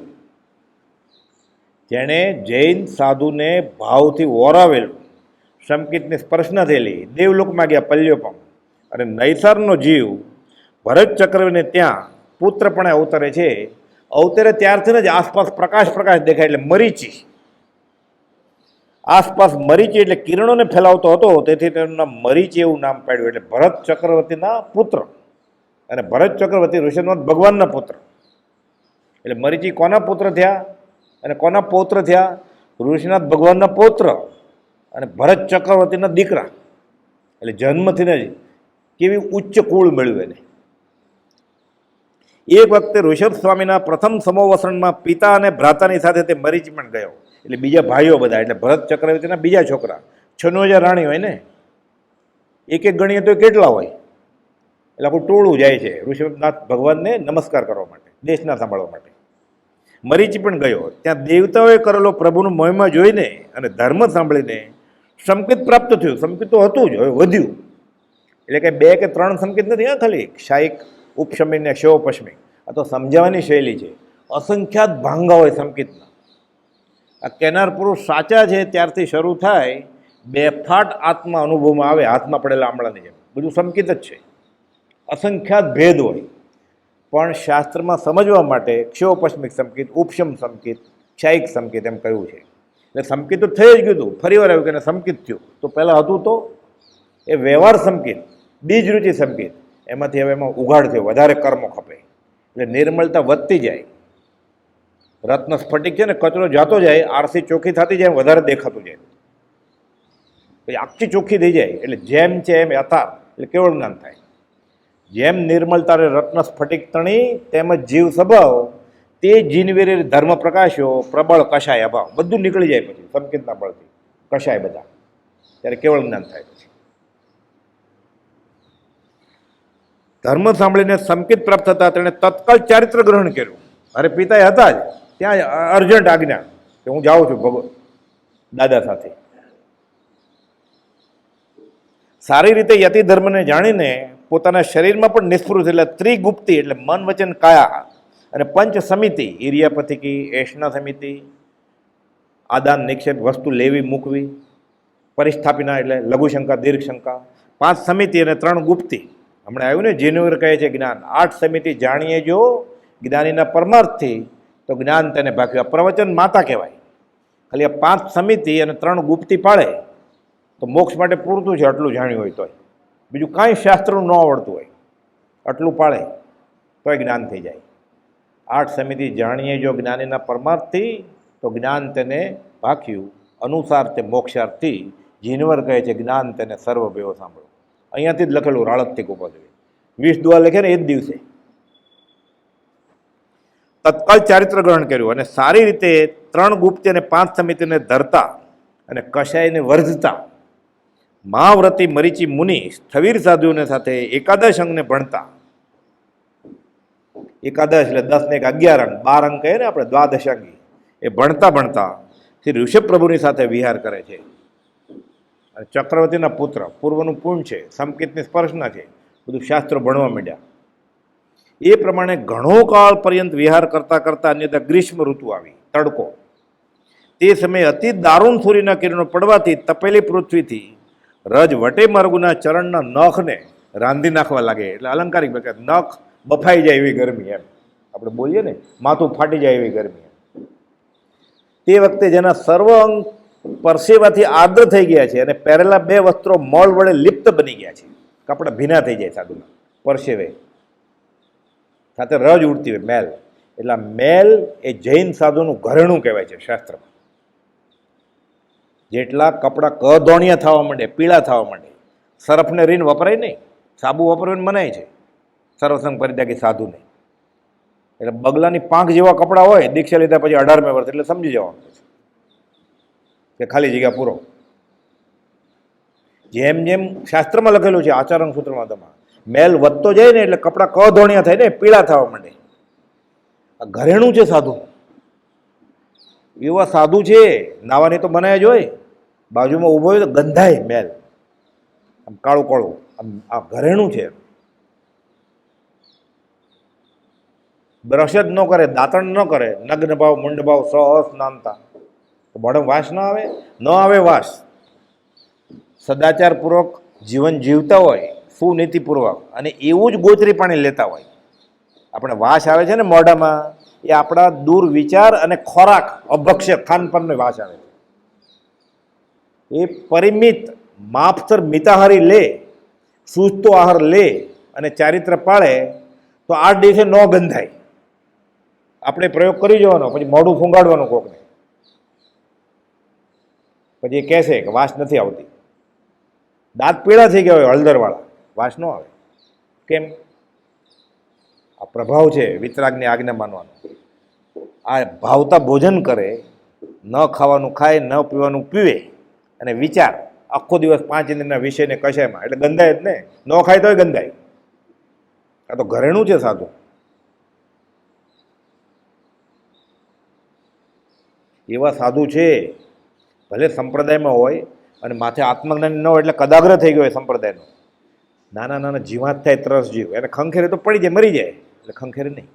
જેણે જૈન સાધુને ભાવથી ઓરાવેલું, સંકિતને સ્પર્શ ન થયેલી, દેવલોકમાં ગયા પલ્યોપમ. અને નૈસારનો જીવ ભરત ચક્રવર્તીને ત્યાં પુત્રપણે અવતરે છે. અવતરે ત્યારથી જ આસપાસ પ્રકાશ દેખાય, એટલે મરીચી. આસપાસ મરીચી એટલે કિરણોને ફેલાવતો હતો, તેથી તેનું નામ મરીચી એવું નામ પાડ્યું. એટલે ભરત ચક્રવર્તીના પુત્ર. અને ભરત ચક્રવર્તી ઋષભનાથ ભગવાનના પુત્ર. એટલે મરીચી કોના પુત્ર થયા અને કોના પૌત્ર થયા? ઋષિનાથ ભગવાનના પૌત્ર અને ભરત ચક્રવર્તીના દીકરા. એટલે જન્મથી જ કેવી ઉચ્ચ કુળ મળ્યું એને. એક વખતે ઋષભ સ્વામીના પ્રથમ સમોવસરણમાં પિતા અને ભ્રાતાની સાથે તે મરીચી પણ ગયો. એટલે બીજા ભાઈઓ બધા, એટલે ભરત ચક્રવર્તીના બીજા છોકરા. 96,000 રાણી હોય ને, એક ગણીએ તો કેટલા હોય? એટલે આખું ટોળું જાય છે ઋષભનાથ ભગવાનને નમસ્કાર કરવા માટે, દેશના સાંભળવા માટે. મરીચી પણ ગયો. ત્યાં દેવતાઓએ કરેલો પ્રભુનો મહિમા જોઈને અને ધર્મ સાંભળીને સંકિત પ્રાપ્ત થયું. સંકિત તો હતું જ, હવે વધ્યું. એટલે કે 2 કે 3 સંકિત નથી. હા, ખાલી શાયિક, ઉપશમી ને શિવપશ્મી. આ તો સમજાવવાની શૈલી છે. અસંખ્યાત ભાંગા હોય સંકિતના. આ કેનાર પુરુષ સાચા છે ત્યારથી શરૂ થાય, બેફાટ આત્મા અનુભવમાં આવે, હાથમાં પડેલા આમળાની જેમ. બધું સંકિત જ છે. અસંખ્યાત ભેદ હોય, પણ શાસ્ત્રમાં સમજવા માટે ક્ષોપશ્મિક સંકિત, ઉપશમ સંકિત, ક્ષાયિક સંકિત એમ કહ્યું છે. એટલે સંકિત તો થઈ જ ગયું હતું. ફરી વાર આવ્યું કે સંકિત થયું. તો પહેલાં હતું તો એ વ્યવહાર સંકિત, બીજરુચિ સંકિત. એમાંથી હવે એમાં ઉઘાડ થયો, વધારે કર્મો ખપે, એટલે નિર્મળતા વધતી જાય. રત્ન સ્ફટિક છે ને, કચરો જાતો જાય, આરસી ચોખ્ખી થતી જાય, વધારે દેખાતું જાય, પછી આખી ચોખ્ખી થઈ જાય. એટલે જેમ છે એમ યથાર્થ, એટલે કેવળ જ્ઞાન થાય. જેમ નિર્મળતા રત્ન સ્ફટિક તણી, તેમજ જીવ સ્વભાવ, તે જીનવીરે ધર્મ પ્રકાશ્યો, પ્રબળ કષાય અભાવ, બધું નીકળી જાય પછી સંકેતના બળથી. કશાય બધા, ત્યારે કેવળ જ્ઞાન થાય. પછી ધર્મ સાંભળીને સંકેત પ્રાપ્ત થતા તેણે તત્કાળ ચારિત્ર ગ્રહણ કર્યું. અરે પિતાએ હતા જ ત્યાં અર્જન્ટ આજ્ઞા કે હું જાઉં છું દાદા સાથે. સારી રીતે યતિ ધર્મને જાણીને પોતાના શરીરમાં પણ નિષ્પૃહ એટલે ત્રિગુપ્તી એટલે મન વચન કાયા અને પંચ સમિતિ ઇરિયાપથિકી એષ્ણા સમિતિ આદાન નિક્ષેપ વસ્તુ લેવી મૂકવી પરિસ્થાપિના એટલે લઘુશંકા દીર્ઘશંકા 5 સમિતિ અને 3 ગુપ્તી. હમણાં આવ્યું ને જીનવર કહે છે જ્ઞાન 8 સમિતિ જાણીએ જો જ્ઞાનીના પરમાર્થથી તો જ્ઞાન તેને ભાગ્યું. પ્રવચન માતા કહેવાય. ખાલી આ 5 સમિતિ અને 3 ગુપ્તી પાળે તો મોક્ષ માટે પૂરતું છે. આટલું જાણ્યું હોય તોય બીજું કાંઈ શાસ્ત્રનું ન આવડતું હોય આટલું પાળે તોય જ્ઞાન થઈ જાય. 8 સમિતિ જાણીએ જો જ્ઞાનીના પરમાર્થથી તો જ્ઞાન તેને ભાખ્યું અનુસાર તે મોક્ષાર્થી. જીનવર કહે છે જ્ઞાન તેને સર્વભેવો સાંભળો. અહીંયાથી જ લખેલું રાળતથી કૂપો જોઈએ 20 દુઆ લખે ને એ જ દિવસે તત્કાળ ચારિત્ર ગ્રહણ કર્યું અને સારી રીતે 3 ગુપ્તી અને 5 સમિતિને ધરતા અને કશાયને વર્જતા મહાવ્રતી મરીચી મુનિ સ્થવિર સાધુઓને સાથે એકાદશ અંગને ભણતા. એકાદશ એટલે 10 ને 11 અંગ 12 અંગ કહે ને આપણે દ્વાદશાંગી એ ભણતા ભણતા શ્રી ઋષભ પ્રભુની સાથે વિહાર કરે છે. અને ચક્રવર્તીના પુત્ર પૂર્વનું પૂર્ણ છે સંકેતની સ્પર્શના છે બધું શાસ્ત્રો ભણવા માંડ્યા. એ પ્રમાણે ઘણો કાળ પર્યંત વિહાર કરતા કરતા અન્યથા ગ્રીષ્મ ઋતુ આવી તડકો. તે સમયે અતિ દારૂણ સૂર્યના કિરણો પડવાથી તપેલી પૃથ્વીથી રજ વટે માર્ગુના ચરણના નખને રાંધી નાખવા લાગે. એટલે અલંકારિક નખ બફાઈ જાય એવી ગરમી એમ આપણે બોલીએ ને માથું ફાટી જાય એવી ગરમી. તે વખતે જેના સર્વ અંગ પરસેવાથી આર્દ્ર થઈ ગયા છે અને પહેરેલા 2 વસ્ત્રો મળ વડે લિપ્ત બની ગયા છે. કપડા ભીના થઈ જાય સાધુના પરસેવે સાથે રજ ઉડતી હોય મેલ. એટલે મેલ એ જૈન સાધુનું ઘરેણું કહેવાય છે શાસ્ત્રમાં. જેટલા કપડાં કધોણિયા થવા માંડે પીળા થવા માંડે સરફને રીન વપરાય નહીં સાબુ વપરાવીને મનાય છે સર્વસંગ પરિત્યાગી સાધુને. એટલે બગલાની પાંખ જેવા કપડાં હોય દીક્ષા લીધા પછી 18મે વર્ષ એટલે સમજી જવાનું કે ખાલી જગ્યા પૂરો. જેમ જેમ શાસ્ત્રમાં લખેલું છે આચરણ સૂત્રમાં તમારે મેલ વધતો જાય ને એટલે કપડાં કધોણિયા થાય ને પીળા થવા માંડે. આ ઘરેણું છે સાધુ. એવા સાધુ છે નાવાની તો બનાય જ હોય બાજુમાં ઊભો હોય તો ગંધાય મેલ આમ કાળું કાળું આમ આ ઘરેણું છે. બ્રશ જ ન કરે દાંતણ ન કરે નગ્ન ભાવ મુંડ ભાવ સહસ નાનતા તો મોઢમ વાસ ન આવે ન આવે વાસ. સદાચારપૂર્વક જીવન જીવતા હોય સુનીતિપૂર્વક અને એવું જ ગોચરી પાણી લેતા હોય. આપણે વાસ આવે છે ને મોઢામાં એ આપણા દૂર વિચાર અને ખોરાક અભક્ષ્ય ખાનપાનનો વાસ આવે છે. એ પરિમિત માપસર મિતાહારી લે સૂચતો આહાર લે અને ચારિત્ર પાળે તો 8 દિવસે ન ગંધાય. આપણે પ્રયોગ કરી જવાનો પછી મોઢું ફૂંગાડવાનું કોકને પછી એ કહેશે કે વાસ નથી આવતી. દાંત પીળા થઈ ગયા હોય હળદરવાળા વાસ ન આવે. કેમ? આ પ્રભાવ છે વિતરાગની આજ્ઞા માનવાનો. આ ભાવતા ભોજન કરે ન ખાવાનું ખાય ન પીવાનું પીવે અને વિચાર આખો દિવસ 5 ઇન્દ્રિયના વિષયને કશાયમાં એટલે ગંધાય જ ને. ન ખાય તોય ગંધાય. આ તો ઘરેણું છે સાધુ. એવા સાધુ છે ભલે સંપ્રદાયમાં હોય અને માથે આત્મજ્ઞાન ન હોય એટલે કદાગ્ર થઈ ગયો હોય સંપ્રદાયનો. નાના નાના જીવાત થાય ત્રસ જીવ એને ખંખેરે તો પડી જાય મરી જાય એટલે ખંખેરે નહીં.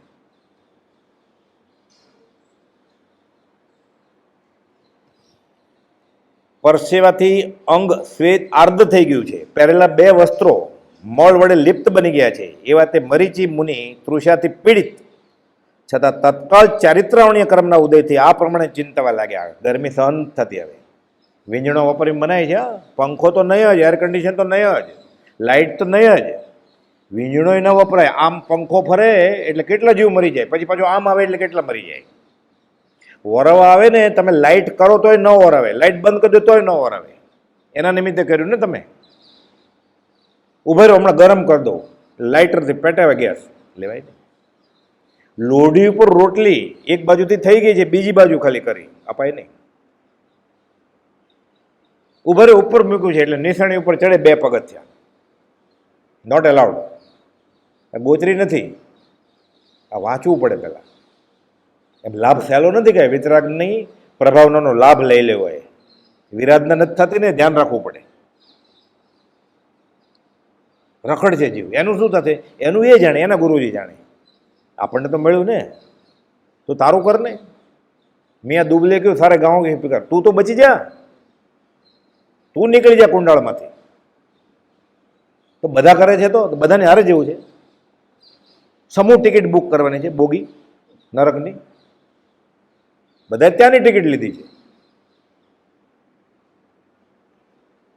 પરસેવાથી અંગ શ્વેત આર્ધ થઈ ગયું છે પહેરેલા 2 વસ્ત્રો મળ વડે લિપ્ત બની ગયા છે એવા તે મરીચી મુનિ તૃષાથી પીડિત છતાં તત્કાળ ચારિત્રાવણીય કર્મના ઉદયથી આ પ્રમાણે ચિંતવા લાગ્યા. ગરમી સહન થતી હવે વીંજણો વાપરીને બનાય છે. પંખો તો નહીં જ એર કન્ડિશન તો નહીં જ લાઇટ તો નહીં જ વીંજણો ન વપરાય. આમ પંખો ફરે એટલે કેટલા જીવ મરી જાય પછી પાછું આમ આવે એટલે કેટલા મરી જાય. વરવા આવે ને તમે લાઇટ કરો તોય ન વરાવે લાઇટ બંધ કરી દો તોય ન વરાવે. એના નિમિત્તે કર્યું ને તમે ઉભા રહો હમણાં ગરમ કરી દો લાઇટરથી પેટાવે ગેસ લેવાય ને. લોઢી ઉપર રોટલી એક બાજુથી થઈ ગઈ છે બીજી બાજુ ખાલી કરી અપાય નહીં. ઉભરે ઉપર મૂક્યું છે એટલે નિશાણી ઉપર ચડે 2 પગથિયા, નોટ એલાઉડ. ગોચરી નથી, આ વાંચવું પડે પહેલાં. એમ લાભ સહેલો નથી કે વિતરાગની પ્રભાવનાનો લાભ લઈ લેવો હોય. વિરાધના નથી થતી ને, ધ્યાન રાખવું પડે. રખડ છે જીવ, એનું શું થશે એનું એ જાણે, એના ગુરુજી જાણે. આપણને તો મળ્યું ને, તો તારું કર ને. મિયાં દુબલે કહ્યું સારે ગાँव की फिक्र, તું તો બચી જા, તું નીકળી જા કુંડાળમાંથી. તો બધા કરે છે તો બધાને હારે જેવું છે. સમૂહ ટિકિટ બુક કરવાની છે, બોગી નરકની. બધાએ ત્યાંની ટિકિટ લીધી છે.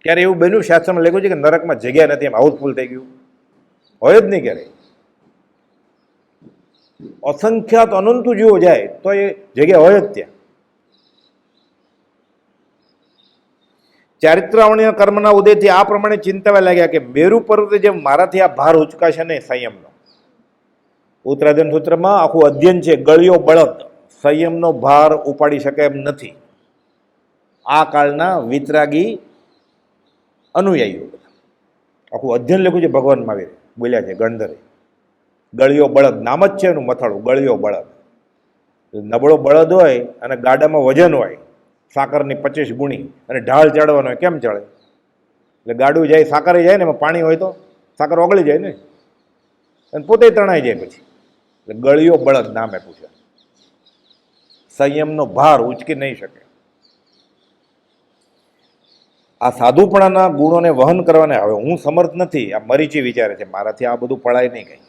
ક્યારે એવું બન્યું શાસ્ત્રમાં લખ્યું છે કે નરકમાં જગ્યા નથી, એમ હાઉસફુલ થઈ ગયું? હોય જ નહીં ક્યારે. અસંખ્યાત અનંતુ જીવો જાય તો એ જગ્યા હોય જ ત્યાં. ચારિત્રાવણીય કર્મના ઉદયથી આ પ્રમાણે ચિંતાવા લાગ્યા કે મેરુ પર્વતે જેમ મારાથી આ ભાર ઉચકાશે નહીં સંયમનો. ઉત્તરાધન સૂત્રમાં આખું અધ્યયન છે, ગળ્યો બળદ સંયમનો ભાર ઉપાડી શકે એમ નથી. આ કાળના વિતરાગી અનુયાયીઓ આખું અધ્યયન લખ્યું છે. ભગવાન મહાવીર બોલ્યા છે ગણધરે, ગળ્યો બળદ નામ જ છે એનું મથાળું, ગળ્યો બળદ. નબળો બળદ હોય અને ગાડામાં વજન હોય સાકરની 25 ગુણી અને ઢાળ ચડવાનો હોય, કેમ ચડે? એટલે ગાડું જાય, સાકરે જાય ને, એમાં પાણી હોય તો સાકર ઓગળી જાય ને, અને પોતે તણાઈ જાય પછી. એટલે ગળ્યો બળદ નામ આપ્યું છે. સંયમનો ભાર ઉચકી નહીં શકે. આ સાધુપણાના ગુણોને વહન કરવાને હવે હું સમર્થ નથી. આ મરીચી વિચારે છે મારાથી આ બધું પડાય નહીં કંઈ.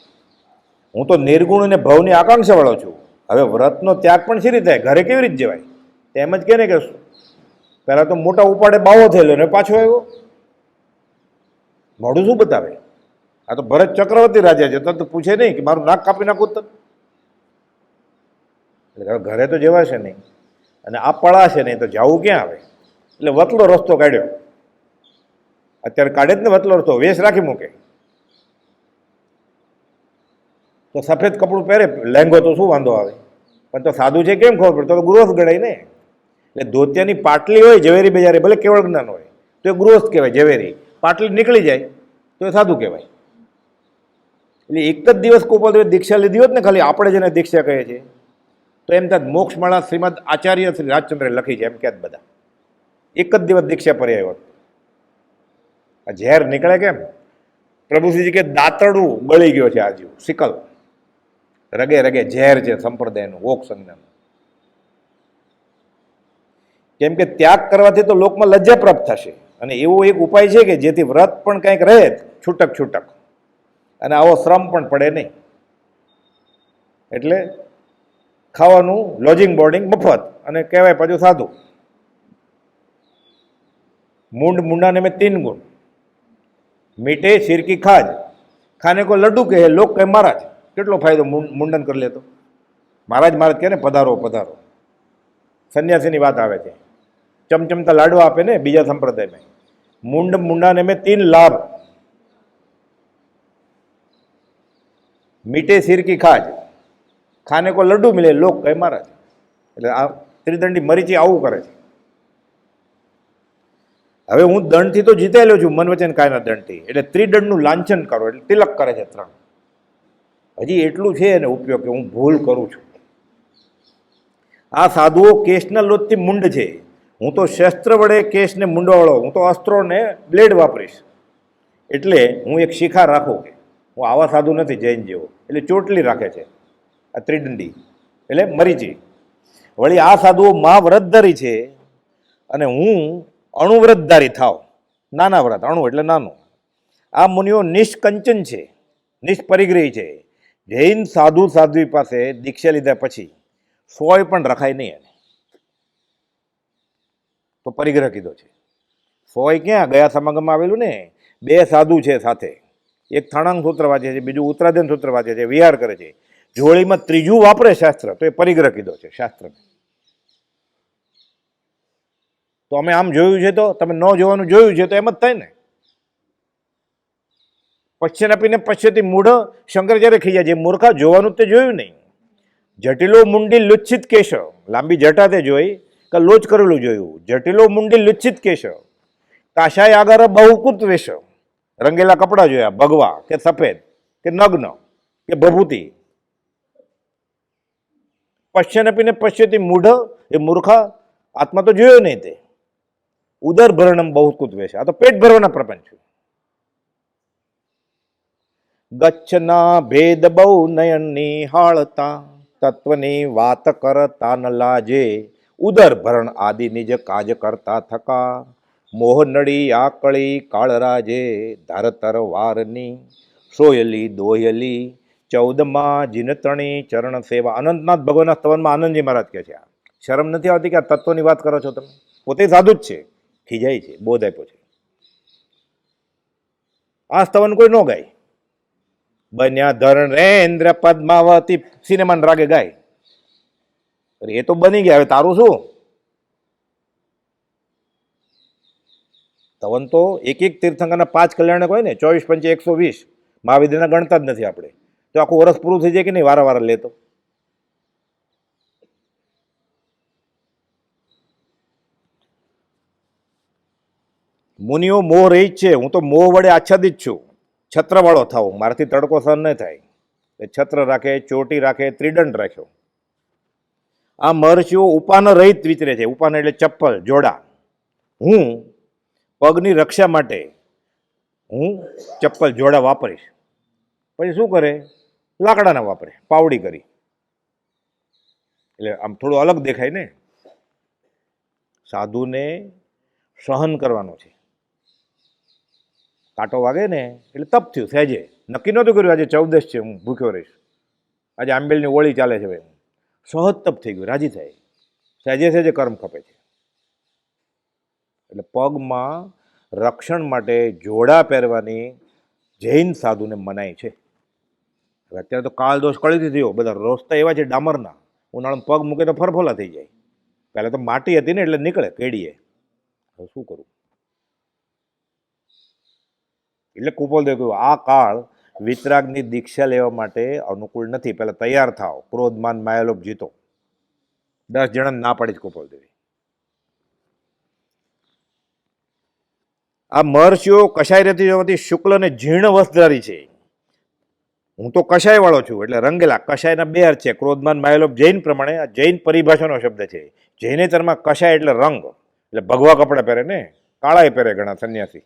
હું તો નિર્ગુણ અને ભવની આકાંક્ષાવાળો છું. હવે વ્રતનો ત્યાગ પણ શી રીતે થાય? ઘરે કેવી રીતે જવાય? એમ જ કે ને કે પહેલાં તો મોટા ઉપાડે બાવો થયેલો ને પાછો આવ્યો. મોઢું શું બતાવે? આ તો ભરત ચક્રવર્તી રાજા છે, તો પૂછે નહીં કે મારું નાક કાપી નાખું તને? એટલે ઘરે તો જવાશે નહીં, અને આ પડાશે નહીં તો જવું ક્યાં આવે? એટલે વતલો રસ્તો કાઢ્યો. અત્યારે કાઢે જ ને વતલો રસ્તો, વેશ રાખી મૂકે. તો સફેદ કપડું પહેરે, લહેંગો તો શું વાંધો આવે? પણ તો સાધુ છે કેમ ખબર પડે? તો ગૃહસ્થ ગણાય ને. એટલે ધોતિયાની પાટલી હોય ઝવેરી બજારે, ભલે કેવળ જ્ઞાન હોય તો એ ગૃહસ્થ કહેવાય. ઝવેરી પાટલી નીકળી જાય તો એ સાધુ કહેવાય. એટલે એક જ દિવસ ગોપાલદેવે દીક્ષા લીધી હોત ને, ખાલી આપણે જેને દીક્ષા કહે છે, તો એમ ત્યાં મોક્ષમાળા શ્રીમદ આચાર્ય શ્રી રાજચંદ્રે લખી છે એમ ક્યાં બધા એક જ દિવસ દીક્ષા પર્યા હોત. આ ઝેર નીકળે કેમ? પ્રભુશ્રીજી કે દાંતરડું બળી ગયો છે આજુ, સિકલ રગે રગે ઝેર છે સંપ્રદાયનું, ઓક સંજ્ઞાનું. કેમ કે ત્યાગ કરવાથી તો લોકમાં લજ્જા પ્રાપ્ત થશે, અને એવો એક ઉપાય છે કે જેથી વ્રત પણ કંઈક રહે છૂટક છૂટક, અને આવો શ્રમ પણ પડે નહીં. એટલે ખાવાનું, લોજિંગ બોર્ડિંગ મફત, અને કહેવાય પાછું સાધુ. મૂંડ મુંડાને મેં 3 ગુણ, મીઠે સિરકી ખાજ, ખાને કો લડ્ડુ કહે, લોક કહે મહારાજ. કેટલો ફાયદો મુંડન કરી લે તો. મહારાજ મહારાજ કહે ને, પધારો પધારો. સંન્યાસીની વાત આવે છે, ચમચમતા લાડવા આપે ને બીજા સંપ્રદાયમાં. મૂંડ મુંડાને મેં 3 લાભ, મીઠે સિરકી ખાજ, ખાને કો લડ્ડુ મિલે, લોક કહે મહારાજ. એટલે આ ત્રિદંડી મરીચી આવું કરે છે. હવે હું દંડથી તો જીતાયેલો છું, મન વચન કાયના દંડથી. એટલે ત્રિદંડનું લાંછન કરો એટલે તિલક કરે છે 3. હજી એટલું છે એને ઉપયોગ કે હું ભૂલ કરું છું. આ સાધુઓ કેશના લોટથી મૂંડ છે, હું તો શસ્ત્ર વડે કેશને મૂંડવાળો, હું તો અસ્ત્રોને બ્લેડ વાપરીશ. એટલે હું એક શિખા રાખું કે હું આવા સાધુ નથી જૈન જેવો. એટલે ચોટલી રાખે છે આ ત્રિદંડી, એટલે મરીચી. વળી આ સાધુઓ મહાવ્રતધારી છે, અને હું અણુવ્રતધારી થાવ. નાના વ્રત, અણુ એટલે નાનું. આ મુનિઓ નિષ્કંચન છે, નિષ્પરિગ્રહી છે. જૈન સાધુ સાધ્વી પાસે દીક્ષા લીધા પછી સોય પણ રખાય નહીં એને, તો પરિગ્રહ કીધો છે. સોય ક્યાં? ગયા સમાગમમાં આવેલું ને, 2 સાધુ છે સાથે, એક થાણાંગ સૂત્ર વાંચે છે, બીજું ઉત્તરાધન સૂત્ર વાંચે છે, વિહાર કરે છે. જોડીમાં 3જું વાપરે શાસ્ત્ર, તો એ પરિગ્રહ કીધો છે શાસ્ત્રને. તો અમે આમ જોયું છે, તો તમે ન જોવાનું જોયું છે તો એમ જ થાય ને. પશ્ચિમ આપીને પશ્ચિમથી મૂઢ શંકરાચાર્ય ખીજા, જે મૂર્ખા જોવાનું તે જોયું નહીં. જટિલો મુંડી લુચ્છિત કેશ, લાંબી જટા તે જોઈ કે લોચ કરેલું જોયું. જટિલો મુંડી લુચ્છિત કેશ, કાશાય આગળ બહુકૃત વેશ, રંગેલા કપડાં જોયા, ભગવા કે સફેદ કે નગ્ન કે ભભૂતિ. પશ્યનપીને પશ્યતી મૂઢ, એ મૂર્ખા આત્મા તો જોયો નહીં તે. ઉદર ભરણમ બહુકૃત વેશ, આ તો પેટ ભરવાના પ્રપંચ છે. ગચ્છના ભેદ બહુ નયન નિહાળતા, તત્વની વાત કરતા ન લાજે, ઉદર ભરણ આદિ નિજ કાજ કરતા થકા, મોહ નડી આકળી કાળરાજે, ધારતર વારની સોયલી દોયલી, 14માં જીનતણી ચરણ સેવા. અનંતનાથ ભગવાનના સ્તવનમાં આનંદજી મહારાજ કહે છે, શરમ નથી આવતી કે આ તત્વની વાત કરો છો તમે? પોતે સાધુ જ છે, ખીજાય છે, બોધ આપ્યો છે. આ સ્તવન કોઈ ન ગાય. બન્યા ધર્મેન્દ્ર પદ્માવતી સિનેમાના રાગે ગાય. એ તો બની ગયા, હવે તારું શું? તવન તો એક એક તીર્થંકરના 5 કલ્યાણક હોય ને, 24 પંચે 120 મહાવિદ્યના ગણતા જ નથી આપણે. તો આખું વર્ષ પૂરું થઈ જાય કે નહીં વારા વારા લેતો? મુનિઓ મોહ રહી જ છે, હું તો મોહ વડે આચ્છાદિત છું. છત્રવાળો થાવ, મારાથી તડકો સહન નહીં થાય. છત્ર રાખે, ચોટી રાખે, ત્રિદંડ રાખ્યો. આ મહર્ષિઓ ઉપાન રહિત વિચરે છે. ઉપાન એટલે ચપ્પલ, જોડા. હું પગની રક્ષા માટે હું ચપ્પલ જોડા વાપરીશ. પછી શું કરે? લાકડાના વાપરે, પાવડી કરી. એટલે આમ થોડું અલગ દેખાય ને. સાધુને સહન કરવાનું છે. કાંટો વાગે ને એટલે તપ થયું સહેજે. નક્કી નહોતું કર્યું આજે 14 છે, હું ભૂખ્યો રહીશ, આજે આંબેલની ઓળી ચાલે છે, ભાઈ સહજ તપ થઈ ગયું, રાજી થાય. સહેજે સહેજે કર્મ ખપે છે. એટલે પગમાં રક્ષણ માટે જોડા પહેરવાની જૈન સાધુને મનાય છે. અત્યારે તો કાળ દોષ કળીથી થયો, બધા રસ્તા એવા છે ડામરના, ઉનાળામાં પગ મૂકે તો ફરફોલા થઈ જાય. પહેલાં તો માટી હતી ને એટલે નીકળે કેડીએ. હવે શું કરું? એટલે કુપોલદેવ કહ્યું આ કાળ વિતરાગની દીક્ષા લેવા માટે અનુકૂળ નથી. પહેલાં તૈયાર થાવ, ક્રોધ માન માયાલોભ જીતો. 10 જણા ના પાડી જ કુપોલદેવી. આ મહર્ષિઓ કશાય રહેતી જવાથી શુક્લ અને જીર્ણ વસ્ત્રધારી છે. હું તો કશાય વાળો છું, એટલે રંગેલા. કશાયના 2 અર્થ છે, ક્રોધમાન માયાલોભ. જૈન પ્રમાણે આ જૈન પરિભાષાનો શબ્દ છે. જૈનેતરમાં કશાય એટલે રંગ, એટલે ભગવા કપડાં પહેરે ને, કાળાએ પહેરે ઘણા સંન્યાસી,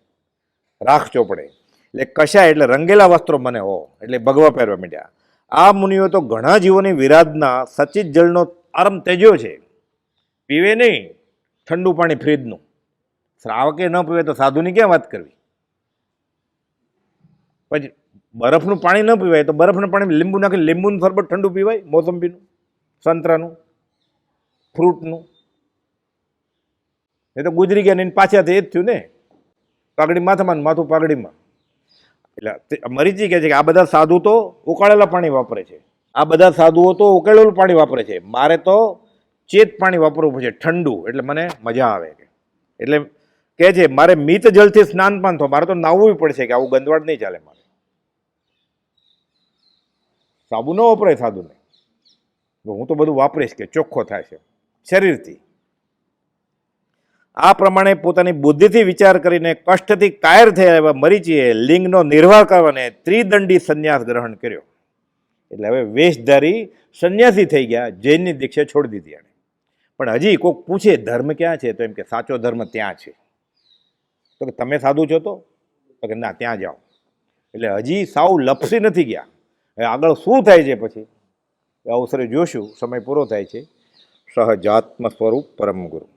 રાખ ચોપડે. એટલે કશાય એટલે રંગેલા વસ્ત્રો મને હો, એટલે ભગવા પહેરવા માંડ્યા. આ મુનિઓ તો ઘણા જીવોની વિરાધના સચિત જળનો આરમ તેજ્યો છે. પીવે નહીં ઠંડુ પાણી ફ્રીજનું. શ્રાવકે ન પીવે તો સાધુની ક્યાં વાત કરવી? પછી બરફનું પાણી ન પીવાય તો બરફના પાણી લીંબુ નાખી લીંબુનું શરબત ઠંડુ પીવાય, મોસંબીનું, સંતરાનું, ફ્રૂટનું. એ તો ગુજરી ગયા ને પાછા એ જ થયું ને. પાઘડી માથામાં, માથું પાઘડીમાં. એટલે મરીચી કહે છે કે આ બધા સાધુ તો ઉકાળેલા પાણી વાપરે છે, આ બધા સાધુઓ તો ઉકાળેલું પાણી વાપરે છે. મારે તો ચેત પાણી વાપરવું પડશે, ઠંડુ, એટલે મને મજા આવે. એટલે કહે છે મારે મિત જલથી સ્નાન પાન થો, મારે તો નાહવું પડશે, કે આવું ગંદવાડ નહીં ચાલે મારે. સાબુ ન વપરાય સાધુને, હું તો બધું વાપરીશ કે ચોખ્ખો થાય છે શરીરથી. આ પ્રમાણે પોતાની બુદ્ધિથી વિચાર કરીને કષ્ટથી કાયર થયા એવા મરીચીએ લિંગનો નિર્વાહ કરવાને ત્રિદંડી સંન્યાસ ગ્રહણ કર્યો. એટલે હવે વેશધારી સંન્યાસી થઈ ગયા, જૈનની દીક્ષા છોડી દીધી એણે. પણ હજી કોઈક પૂછે ધર્મ ક્યાં છે, તો એમ કે સાચો ધર્મ ત્યાં છે. તો કે તમે સાધુ છો તો કે ના, ત્યાં જાઓ. એટલે હજી સાવ લપસી નથી ગયા. હવે આગળ શું થાય છે પછી અવસરે જોશું. સમય પૂરો થાય છે. સહજાત્મ સ્વરૂપ પરમ ગુરુ.